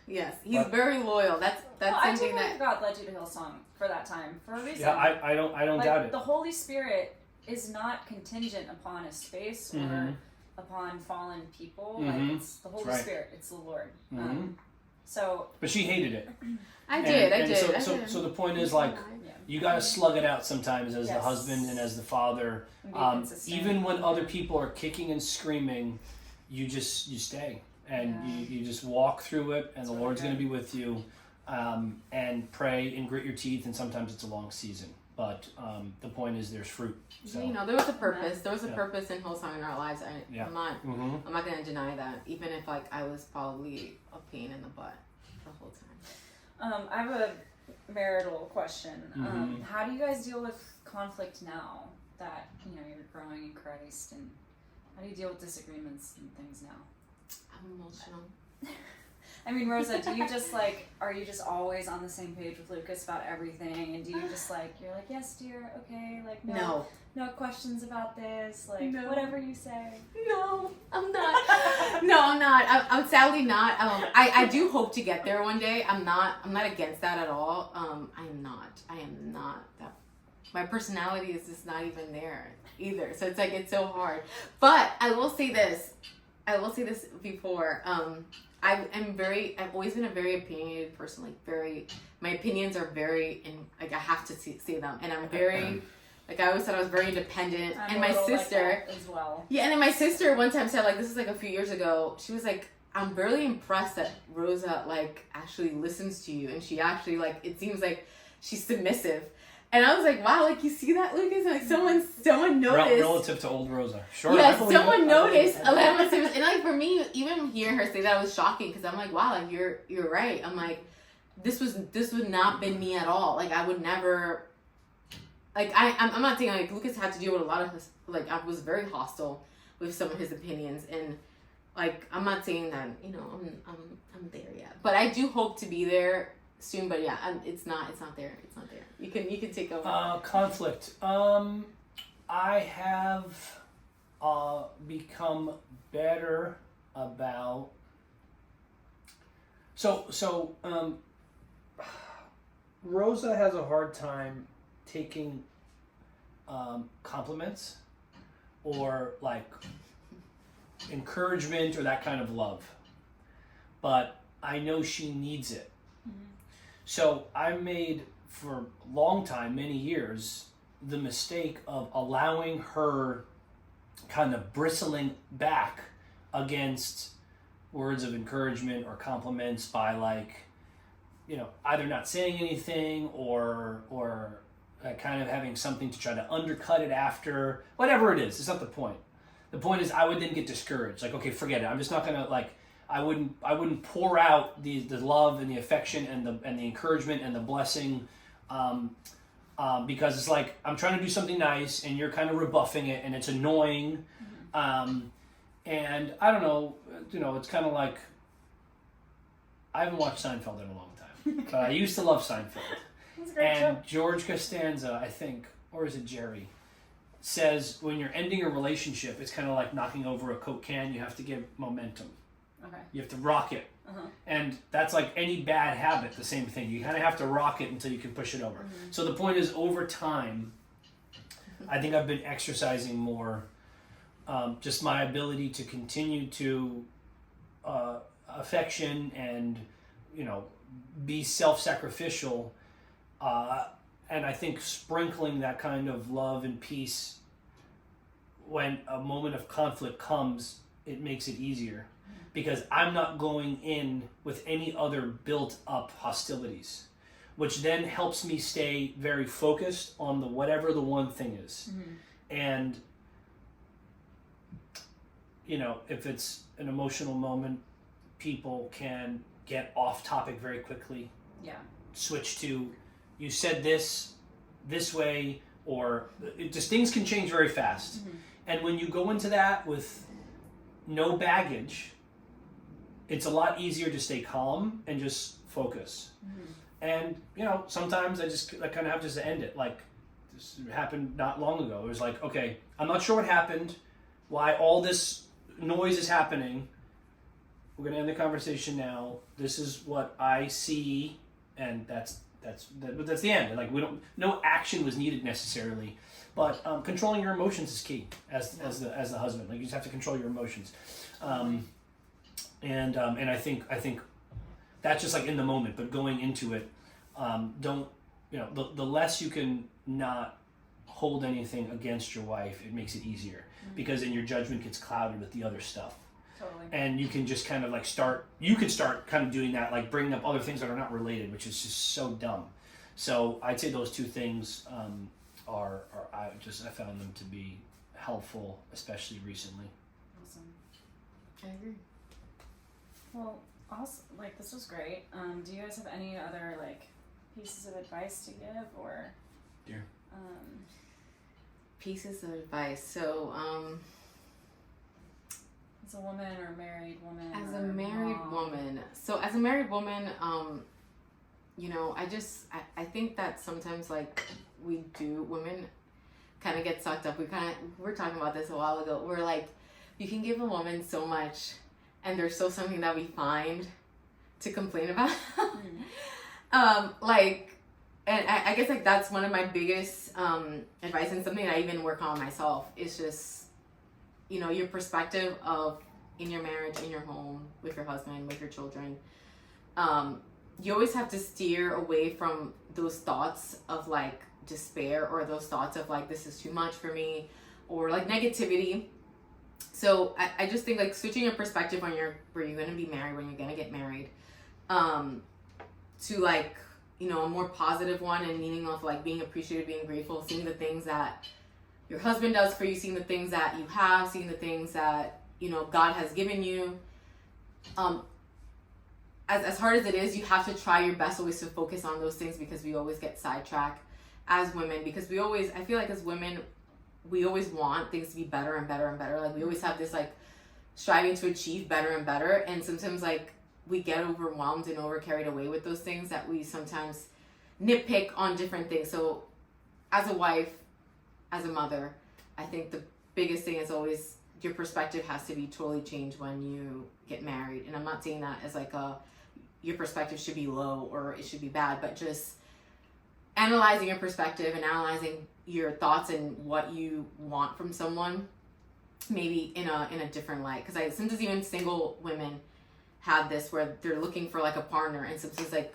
Yes, he's But- very loyal. That's Well, I do something believe that. God led you to Hillsong for that time for a reason. Yeah, I don't like, doubt it. The Holy Spirit is not contingent upon a space or Mhm. upon fallen people. Mhm. Like it's the Holy That's right. Spirit. It's the Lord. Mhm. So But she hated it. I did. So the point is, like, yeah, you got to slug it out sometimes as the Yes. husband and as the father. and be consistent. Even when other people are kicking and screaming, you stay and Yeah. you just walk through it, and That's the really Lord's going to good. be with you, and pray and grit your teeth. And sometimes it's a long season, but the point is there's fruit. So. there was a purpose. There was a Yeah. purpose in Hillsong in our lives. Yeah. I'm not Mm-hmm. going to deny that. Even if like I was probably a pain in the butt the whole time. I have a marital question. Mhm. How do you guys deal with conflict now that you're growing in Christ, and how do you deal with disagreements and things now? I'm emotional. I mean, Rosa, do you just are you just always on the same page with Lucas about everything? And do you just you're like, yes, dear, okay, no questions about this, No. whatever you say? No, I'm not. No, I'm not. I'm sadly not. I do hope to get there one day. I'm not against that at all. I am not that. My personality is just not even there either. So it's so hard. But I will say this. Before. I've always been a very opinionated person. My opinions are very, I have to say them, and I'm very. I always said I was very independent. I'm and a my little sister, like that as well. yeah, and then my sister one time said, this is a few years ago, she was like, I'm barely impressed that Rosa, actually listens to you. And she actually, it seems like she's submissive. And I was like, wow, you see that, Lucas? And someone noticed. Relative to old Rosa. Sure. Yeah, I believe someone it. noticed. And for me, even hearing her say that was shocking because I'm like, wow, you're right. I'm like, this would not been me at all. I would never. I'm not saying Lucas had to deal with a lot of his, I was very hostile with some of his opinions, and I'm not saying that I'm there yet, but I do hope to be there soon. But yeah, it's not there. You can take over. Conflict. I have become better about. So Rosa has a hard time taking compliments or encouragement or that kind of love, but I know she needs it. So I made for a long time, many years, the mistake of allowing her kind of bristling back against words of encouragement or compliments by either not saying anything or kind of having something to try to undercut it after, whatever it is. It's not the point. The point is I would then get discouraged. Okay, forget it. I'm just not gonna I wouldn't pour out the love and the affection and the encouragement and the blessing, because it's I'm trying to do something nice and you're kind of rebuffing it and it's annoying, and I don't know, it's kind of I haven't watched Seinfeld in a long time, but I used to love Seinfeld. It's a great And show. George Costanza, I think, or is it Jerry, says when you're ending a relationship, it's kind of like knocking over a Coke can. You have to give momentum. Okay. You have to rock it. Uh-huh. And that's like any bad habit, the same thing. You kind of have to rock it until you can push it over. Mm-hmm. So the point is, over time, I think I've been exercising more just my ability to continue to affection and, be self-sacrificial. And I think sprinkling that kind of love and peace when a moment of conflict comes, it makes it easier. Because I'm not going in with any other built-up hostilities, which then helps me stay very focused on whatever the one thing is. And, if it's an emotional moment, people can get off topic very quickly. Yeah. Switch to, you said this way, or things can change very fast. And when you go into that with no baggage, it's a lot easier to stay calm and just focus. And sometimes I kind of have to just end it. Like, this happened not long ago. It was like, okay, I'm not sure what happened, why all this noise is happening. We're gonna end the conversation now. This is what I see, and that's the end. Like, no action was needed necessarily, but controlling your emotions is key as the husband. Like, you just have to control your emotions, and I think that's just like in the moment. But going into it, don't the less you can not hold anything against your wife, it makes it easier, because then your judgment gets clouded with the other stuff. Totally. And you can just kind of like start kind of doing that, like bringing up other things that are not related, which is just so dumb. So I'd say those two things are I found them to be helpful, especially recently. Awesome. I agree. Well, also, like, this was great. Do you guys have any other like pieces of advice to give, or? Yeah. Pieces of advice. So, as a woman or a married woman. As a married woman. So, as a married woman, I think that sometimes, like, women kind of get sucked up. We were talking about this a while ago. We're like, you can give a woman so much, and there's still something that we find to complain about. And I guess, like, that's one of my biggest advice, and something I even work on myself, is just, your perspective of, in your marriage, in your home, with your husband, with your children. You always have to steer away from those thoughts of, like, despair, or those thoughts of, like, this is too much for me, or, like, negativity. So I just think, like, switching your perspective where you're going to be married, when you're going to get married, to, like, a more positive one, and meaning of, like, being appreciative, being grateful, seeing the things that your husband does for you, seeing the things that you have, seeing the things that, God has given you. As hard as it is, you have to try your best always to focus on those things, because we always get sidetracked as women, because I feel like as women, we always want things to be better and better and better. Like, we always have this, like, striving to achieve better and better, and sometimes, like, we get overwhelmed and carried away with those things, that we sometimes nitpick on different things. So as a wife, as a mother, I think the biggest thing is always your perspective has to be totally changed when you get married. And I'm not saying that as like your perspective should be low or it should be bad, but just analyzing your perspective and analyzing your thoughts and what you want from someone, maybe in a different light. Because sometimes even single women have this, where they're looking for like a partner, and sometimes like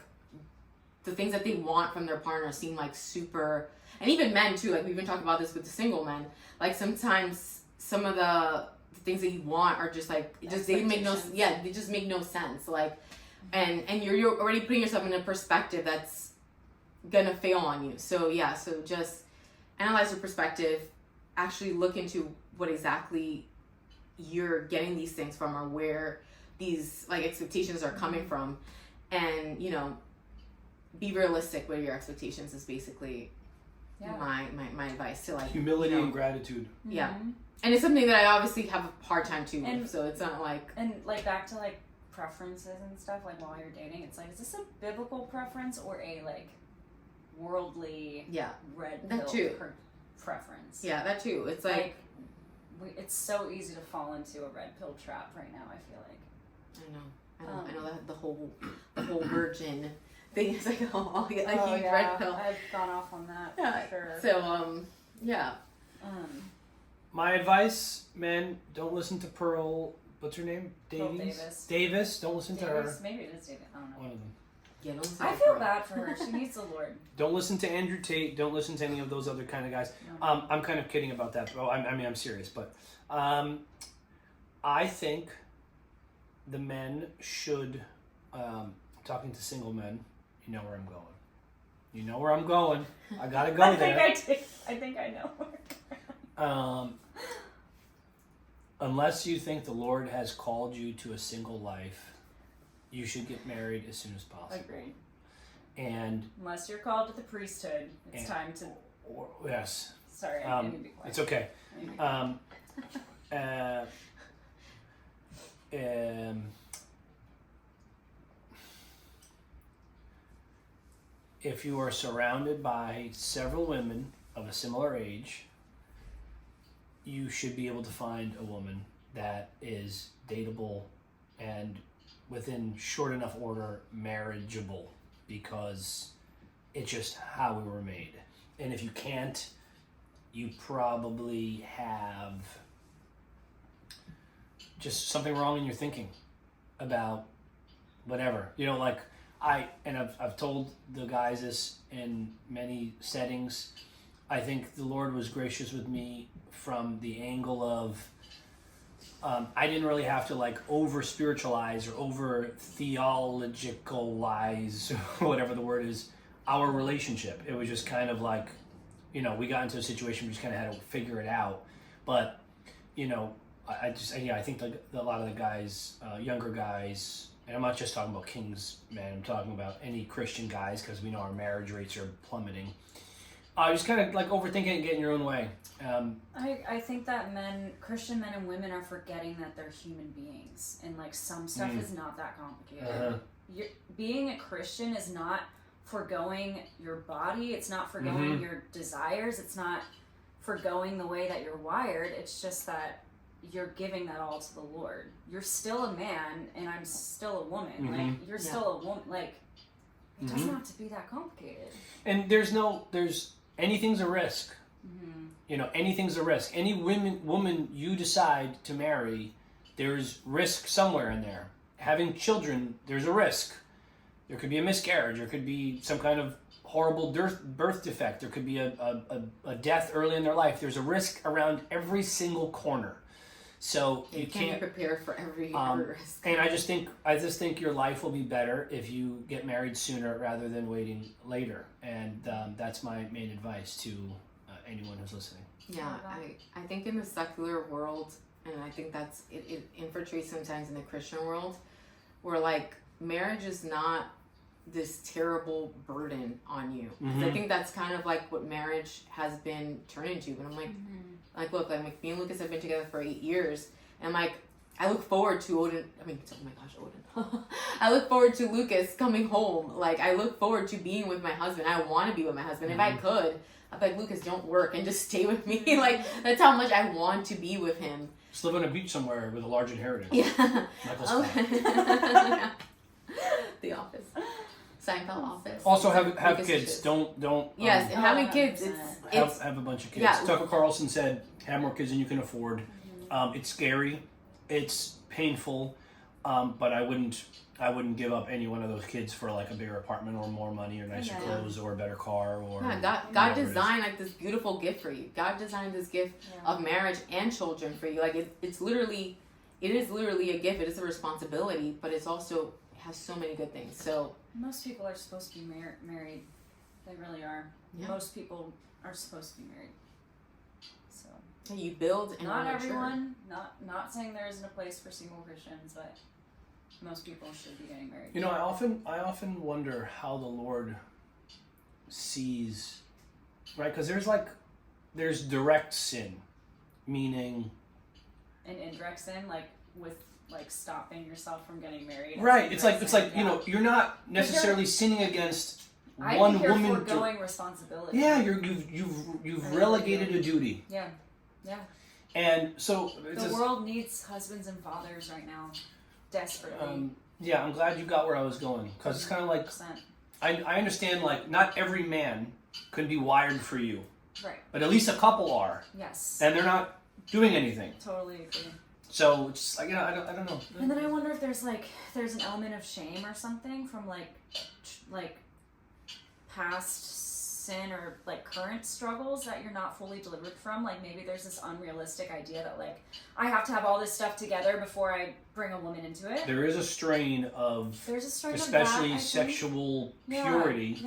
the things that they want from their partner seem like super, and even men too, like we've been talking about this with the single men, like sometimes some of the things that you want are just like, they just make no sense, like, and you're already putting yourself in a perspective that's gonna fail on you. So just analyze your perspective, actually look into what exactly you're getting these things from, or where these like expectations are coming from, and be realistic with your expectations is basically my advice to like humility and gratitude. Yeah. And it's something that I obviously have a hard time to, so it's not like... And, like, back to, like, preferences and stuff, like, while you're dating, it's like, is this a biblical preference or a, like, worldly red pill preference? Yeah, that too. It's like it's so easy to fall into a red pill trap right now, I feel like. I know that the whole virgin thing is like, a huge red pill. I've gone off on that, for sure. So, my advice, men, don't listen to Pearl. What's her name? Davis. Don't listen to her. Maybe it is Davis. I don't know. One of them. Yeah, I feel bad for her. She needs the Lord. Don't listen to Andrew Tate. Don't listen to any of those other kind of guys. No. I'm kind of kidding about that. Well, I'm serious. But I think the men should, talking to single men, you know where I'm going. You know where I'm going. I gotta go there. I think I know. Unless you think the Lord has called you to a single life, you should get married as soon as possible. Agreed. And unless you're called to the priesthood, it's time to. Yes. Sorry, I need to be quiet. It's okay. If you are surrounded by several women of a similar age, you should be able to find a woman that is dateable and within short enough order marriageable, because it's just how we were made. And if you can't, you probably have just something wrong in your thinking about whatever. You know, like I've told the guys this in many settings. I think the Lord was gracious with me from the angle of I didn't really have to like over spiritualize or over theologicalize, whatever the word is, our relationship. It was just kind of like, you know, we got into a situation we just kind of had to figure it out. But, you know, I think like a lot of the guys, younger guys, and I'm not just talking about King's men, I'm talking about any Christian guys, because we know our marriage rates are plummeting. Just kind of like overthinking it and getting your own way. I think that Christian men and women are forgetting that they're human beings, and like some stuff is not that complicated. Being a Christian is not forgoing your body, it's not forgoing your desires, it's not forgoing the way that you're wired. It's just that you're giving that all to the Lord. You're still a man, and I'm still a woman. Like you're still a woman. Like it doesn't have to be that complicated. And there's anything's a risk. You know, anything's a risk. Any woman you decide to marry, there's risk somewhere in there. Having children, there's a risk. There could be a miscarriage. There could be some kind of horrible birth defect. There could be a death early in their life. There's a risk around every single corner. So you can't prepare for every risk. And I just think your life will be better if you get married sooner rather than waiting later. And that's my main advice to anyone who's listening. Yeah, I think in the secular world, and I think that's it infiltrates sometimes in the Christian world, where like marriage is not this terrible burden on you. I think that's kind of like what marriage has been turned into. But I'm like, look, like me and Lucas have been together for 8 years, and like I look forward to Odin. I look forward to Lucas coming home. Like I look forward to being with my husband. I want to be with my husband. If I could, I'd be like, Lucas, don't work and just stay with me. Like that's how much I want to be with him. Just live on a beach somewhere with a large inheritance. Yeah. Michael's The Office. Seinfeld Office. Also have kids. Don't. Yes, and having kids, have a bunch of kids. Yeah. Tucker Carlson said, "Have more kids than you can afford." It's scary, it's painful, but I wouldn't give up any one of those kids for like a bigger apartment or more money or nicer clothes or a better car or. Yeah, God designed like this beautiful gift for you. God designed this gift of marriage and children for you. Like it is literally a gift. It is a responsibility, but it's also has so many good things. So most people are supposed to be married. They really are. Yeah. Most people are supposed to be married. So you build and not everyone. Not saying there isn't a place for single Christians, but most people should be getting married. You know, I often wonder how the Lord sees, right? Because there's direct sin, meaning an indirect sin, like with. Like stopping yourself from getting married. Right. It's like you know, you're not necessarily sinning against one woman. You're foregoing responsibility. Yeah, you've relegated a duty. Yeah. And so the world needs husbands and fathers right now, desperately. Yeah, I'm glad you got where I was going, because it's kind of like I understand like not every man could be wired for you. Right. But at least a couple are. Yes. And they're not doing anything. Totally agree. So it's like, I don't know. And then I wonder if there's an element of shame or something from like past sin or like current struggles that you're not fully delivered from. Like maybe there's this unrealistic idea that like I have to have all this stuff together before I bring a woman into it. There is a strain of especially sexual purity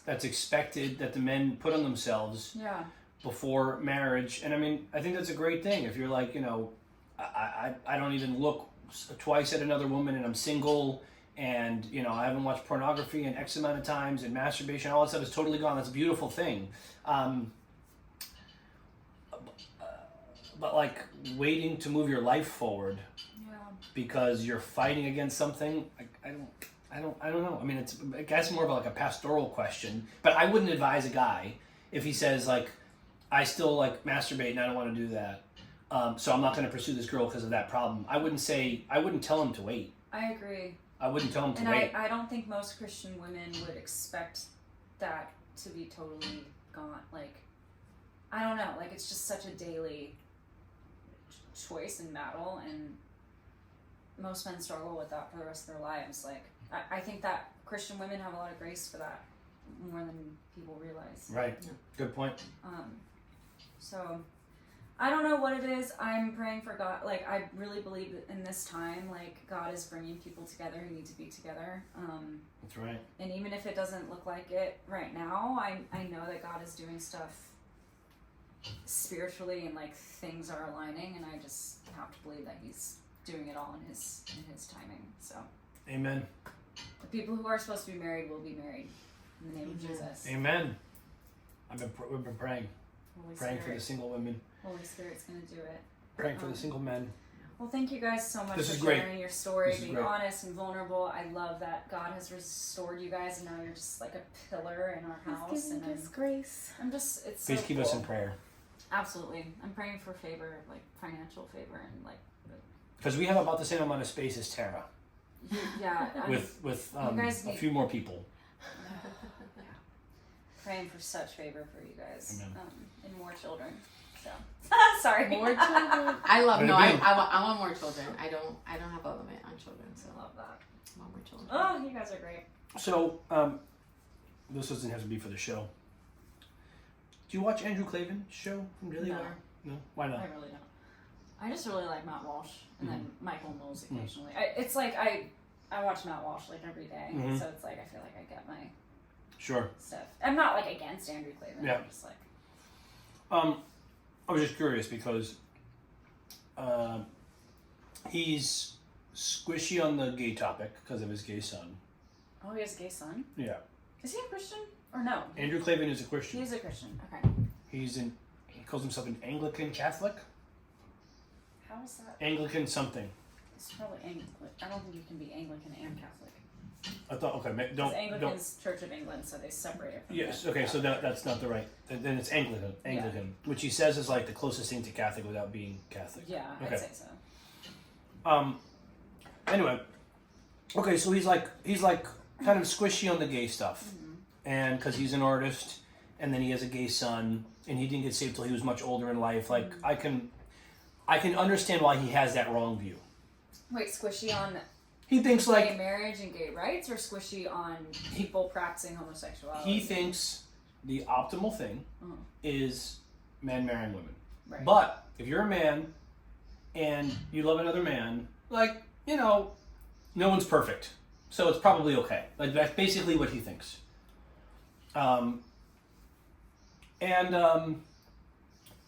that's expected that the men put on themselves before marriage. And I mean, I think that's a great thing. If you're like, you know, I don't even look twice at another woman, and I'm single, and you know I haven't watched pornography in X amount of times, and masturbation, all that stuff is totally gone. That's a beautiful thing. but like waiting to move your life forward Yeah. because you're fighting against something, I don't know. I mean, I guess more of like a pastoral question, but I wouldn't advise a guy if he says like, I still like masturbate and I don't want to do that. So I'm not going to pursue this girl because of that problem. I wouldn't tell him to wait. I agree. I wouldn't tell him to And wait. I don't think most Christian women would expect that to be totally gone. Like, I don't know. Like, it's just such a daily choice and battle, and most men struggle with that for the rest of their lives. Like, I think that Christian women have a lot of grace for that more than people realize. Right. Yeah. Good point. So I don't know what it is. I'm praying for God. Like, I really believe that in this time, like, God is bringing people together who need to be together. That's right. And even if it doesn't look like it right now, I know that God is doing stuff spiritually, and like things are aligning, and I just have to believe that He's doing it all in His timing. So Amen. the people who are supposed to be married will be married in the name of Jesus. Amen. We've been praying. Holy Praying for Spirit. the single women. Holy Spirit's gonna do it. Praying for the single men. Well, thank you guys so much This for is great. sharing your story, This is being great. honest and vulnerable. I love that God has restored you guys, and now you're just like a pillar in our house. And grace. I'm just, it's Please so keep cool. us in prayer. Absolutely. I'm praying for favor, like financial favor, and like, Because we have about the same amount of space as Tara. yeah, I'm With you guys a need- few more people. praying for such favor for you guys. Amen. And more children. So, sorry. More children. I love. Way to No, be. I want more children. I don't have a limit on children. So I love that. I want more children. Oh, you guys are great. So, this doesn't have to be for the show. Do you watch Andrew Klavan's show from Daily No. Wire? No? Why I not? really don't. I just really like Matt Walsh, and then Michael Knowles Mhm. occasionally. It's like I watch Matt Walsh like every day, Mhm. so it's like I feel like I get my Sure. stuff. I'm not like against Andrew Klavan. Yeah. I'm just like, I was just curious because he's squishy on the gay topic because of his gay son. oh, he has a gay son. Yeah. Is he a Christian or no? Andrew Klavan is a Christian. He's a Christian. Okay. He calls himself an Anglican Catholic. How is that? Anglican something. It's probably Anglican. I don't think you can be Anglican and Catholic. I thought, okay, Because don't. Anglican's Church of England, so they separate it from Yes, the- okay, so that's not the right. Then it's Anglican, which he says is like the closest thing to Catholic without being Catholic. Yeah, Okay. I'd say so. Anyway, okay, so he's like kind of squishy on the gay stuff, and because he's an artist, and then he has a gay son, and he didn't get saved till he was much older in life. Like I can understand why he has that wrong view. Wait, squishy on He thinks gay like marriage and gay rights, or squishy on people practicing homosexuality? he thinks the optimal thing is men marrying women. Right. But if you're a man and you love another man, like, no one's perfect. So it's probably okay. Like that's basically what he thinks.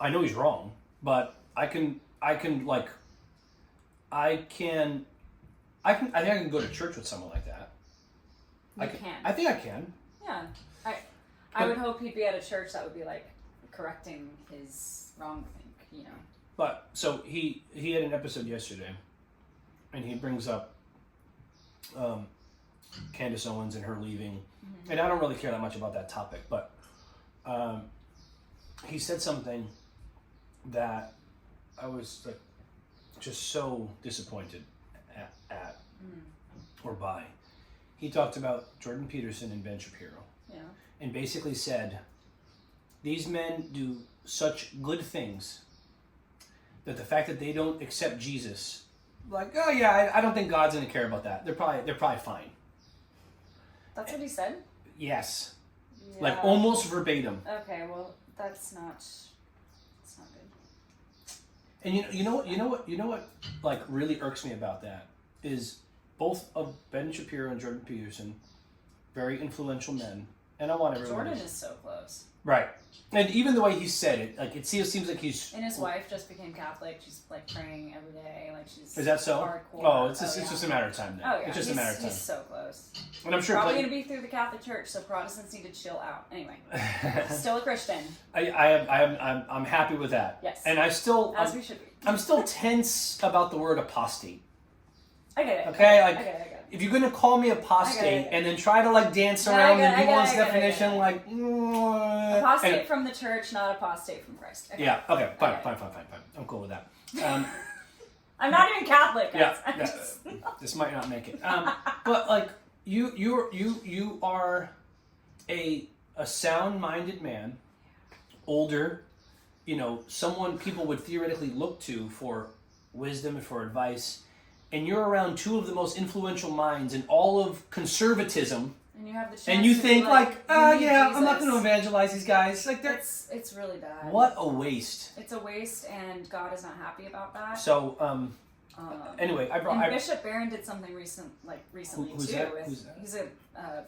I know he's wrong, but I think I can go to church with someone like that. You can. I think I can. Yeah. I would hope he'd be at a church that would be like correcting his wrong think, But so he had an episode yesterday, and he brings up Candace Owens and her leaving, and I don't really care that much about that topic, but he said something that I was like just so disappointed at or by. He talked about Jordan Peterson and Ben Shapiro, Yeah. and basically said these men do such good things that the fact that they don't accept Jesus, like, oh yeah, I don't think God's gonna care about that. They're probably fine. That's what he said? Yes, Yeah. like almost verbatim. Okay, well, that's not good. And you know what like really irks me about that is both of Ben Shapiro and Jordan Peterson, very influential men, and I want everyone. Jordan is so close. Right. And even the way he said it, like it seems like he's. And his wife just became Catholic. She's like praying every day. Like she's. Is that so? Hardcore. Oh, it's just a matter of time then. Oh yeah. It's just a matter of time. He's so close. And I'm sure Probably going to be through the Catholic Church, so Protestants need to chill out. Anyway, still a Christian. I'm happy with that. Yes. And we should be. I'm still tense about the word apostate. I get it. Okay, I get it. If you're gonna call me apostate and then try to like dance around the nuanced definition, like apostate from the church, not apostate from Christ. Okay. Yeah. Okay. Fine. I'm cool with that. I'm not even Catholic. Guys. Yeah. This might not make it. But like you are a sound-minded man, older, someone people would theoretically look to for wisdom and for advice. And you're around two of the most influential minds in all of conservatism. And you have the chance and you think I'm not going to evangelize these guys. Like it's really bad. What a waste. It's a waste, and God is not happy about that. So anyway, Bishop Barron did something recently who's too. That? He's a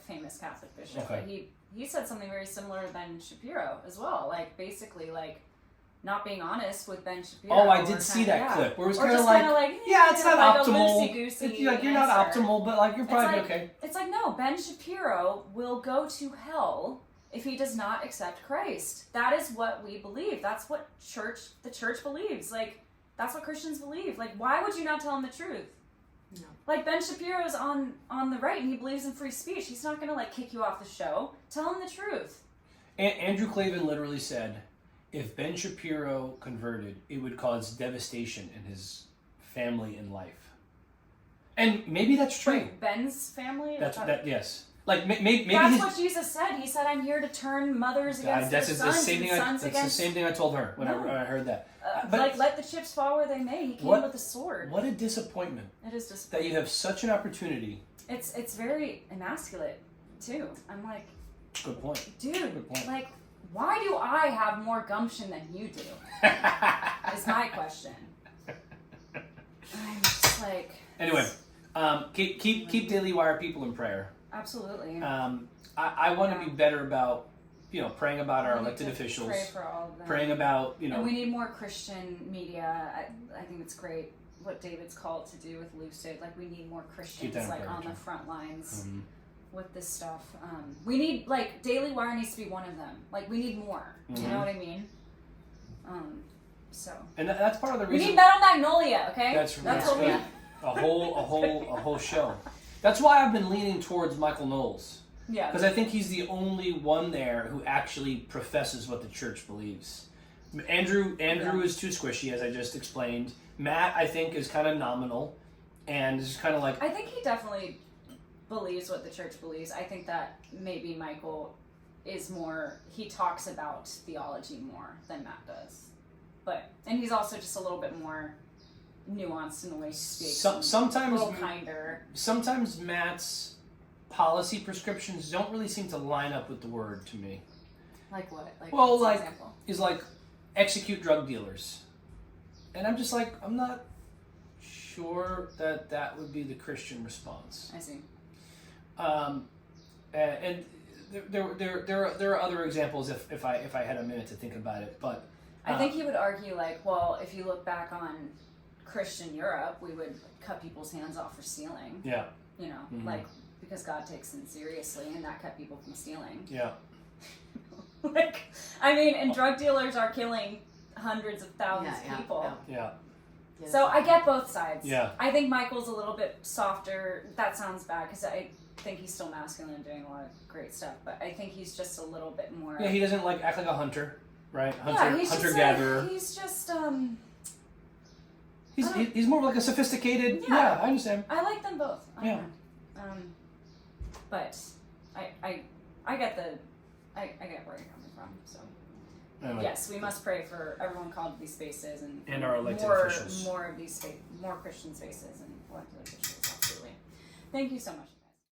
famous Catholic bishop. Okay. But he said something very similar to Ben Shapiro as well. Like basically not being honest with Ben Shapiro. Oh, I did see that clip where it was kind of like, it's not optimal. It's like you're not optimal, but like you're probably okay. It's like no, Ben Shapiro will go to hell if he does not accept Christ. That is what we believe. That's what the church believes. Like that's what Christians believe. Like why would you not tell him the truth? No. Like Ben Shapiro's on the right and he believes in free speech. He's not gonna kick you off the show. Tell him the truth. Andrew Klavan literally said, if Ben Shapiro converted, it would cause devastation in his family and life. And maybe that's true. Wait, Ben's family? Yes. Like maybe that's what Jesus said. He said, "I'm here to turn mothers against their sons and sons against." That's the same thing I told her when I heard that. But let the chips fall where they may. He came with a sword. What a disappointment! It is disappointing that you have such an opportunity. It's very emasculate too. I'm like, good point, dude. Good point. Like, why do I have more gumption than you do? Is my question. I'm just like. Anyway, keep Daily Wire people in prayer. Absolutely. I want to be better about, praying about our elected officials. Pray for all of them. Praying about, And we need more Christian media. I think it's great what David's called to do with Lucid. Like we need more Christians on the front lines with this stuff. We need Daily Wire needs to be one of them. Like we need more. You know what I mean? So. And that's part of the reason. We need Metal Magnolia. Okay. That's what we need. A whole show. That's why I've been leaning towards Michael Knowles. Yeah. Because I think he's the only one there who actually professes what the church believes. Andrew is too squishy, as I just explained. Matt, I think, is kind of nominal, and is kind of like. I think he definitely believes what the church believes. I think that maybe Michael is more. He talks about theology more than Matt does, and he's also just a little bit more nuanced in the way he speaks. Sometimes a little kinder. Sometimes Matt's policy prescriptions don't really seem to line up with the word to me. Like what? Example? Is execute drug dealers, and I'm just I'm not sure that would be the Christian response. I see. And there are other examples if I had a minute to think about it, but I think he would argue if you look back on Christian Europe, we would cut people's hands off for stealing. Yeah. Because God takes sin seriously, and that kept people from stealing. Yeah. And drug dealers are killing hundreds of thousands of people. Yeah. So I get both sides. Yeah. I think Michael's a little bit softer. That sounds bad because I think he's still masculine and doing a lot of great stuff, but I think he's just a little bit more. Yeah, he doesn't act like a hunter, right? Hunter gatherer. He's just He's more like a sophisticated. Yeah, I understand. I like them both. But I get where you're coming from. So anyway. Yes, we must pray for everyone called to these spaces and our elected officials. More of these more Christian spaces and elected officials. Absolutely. Thank you so much.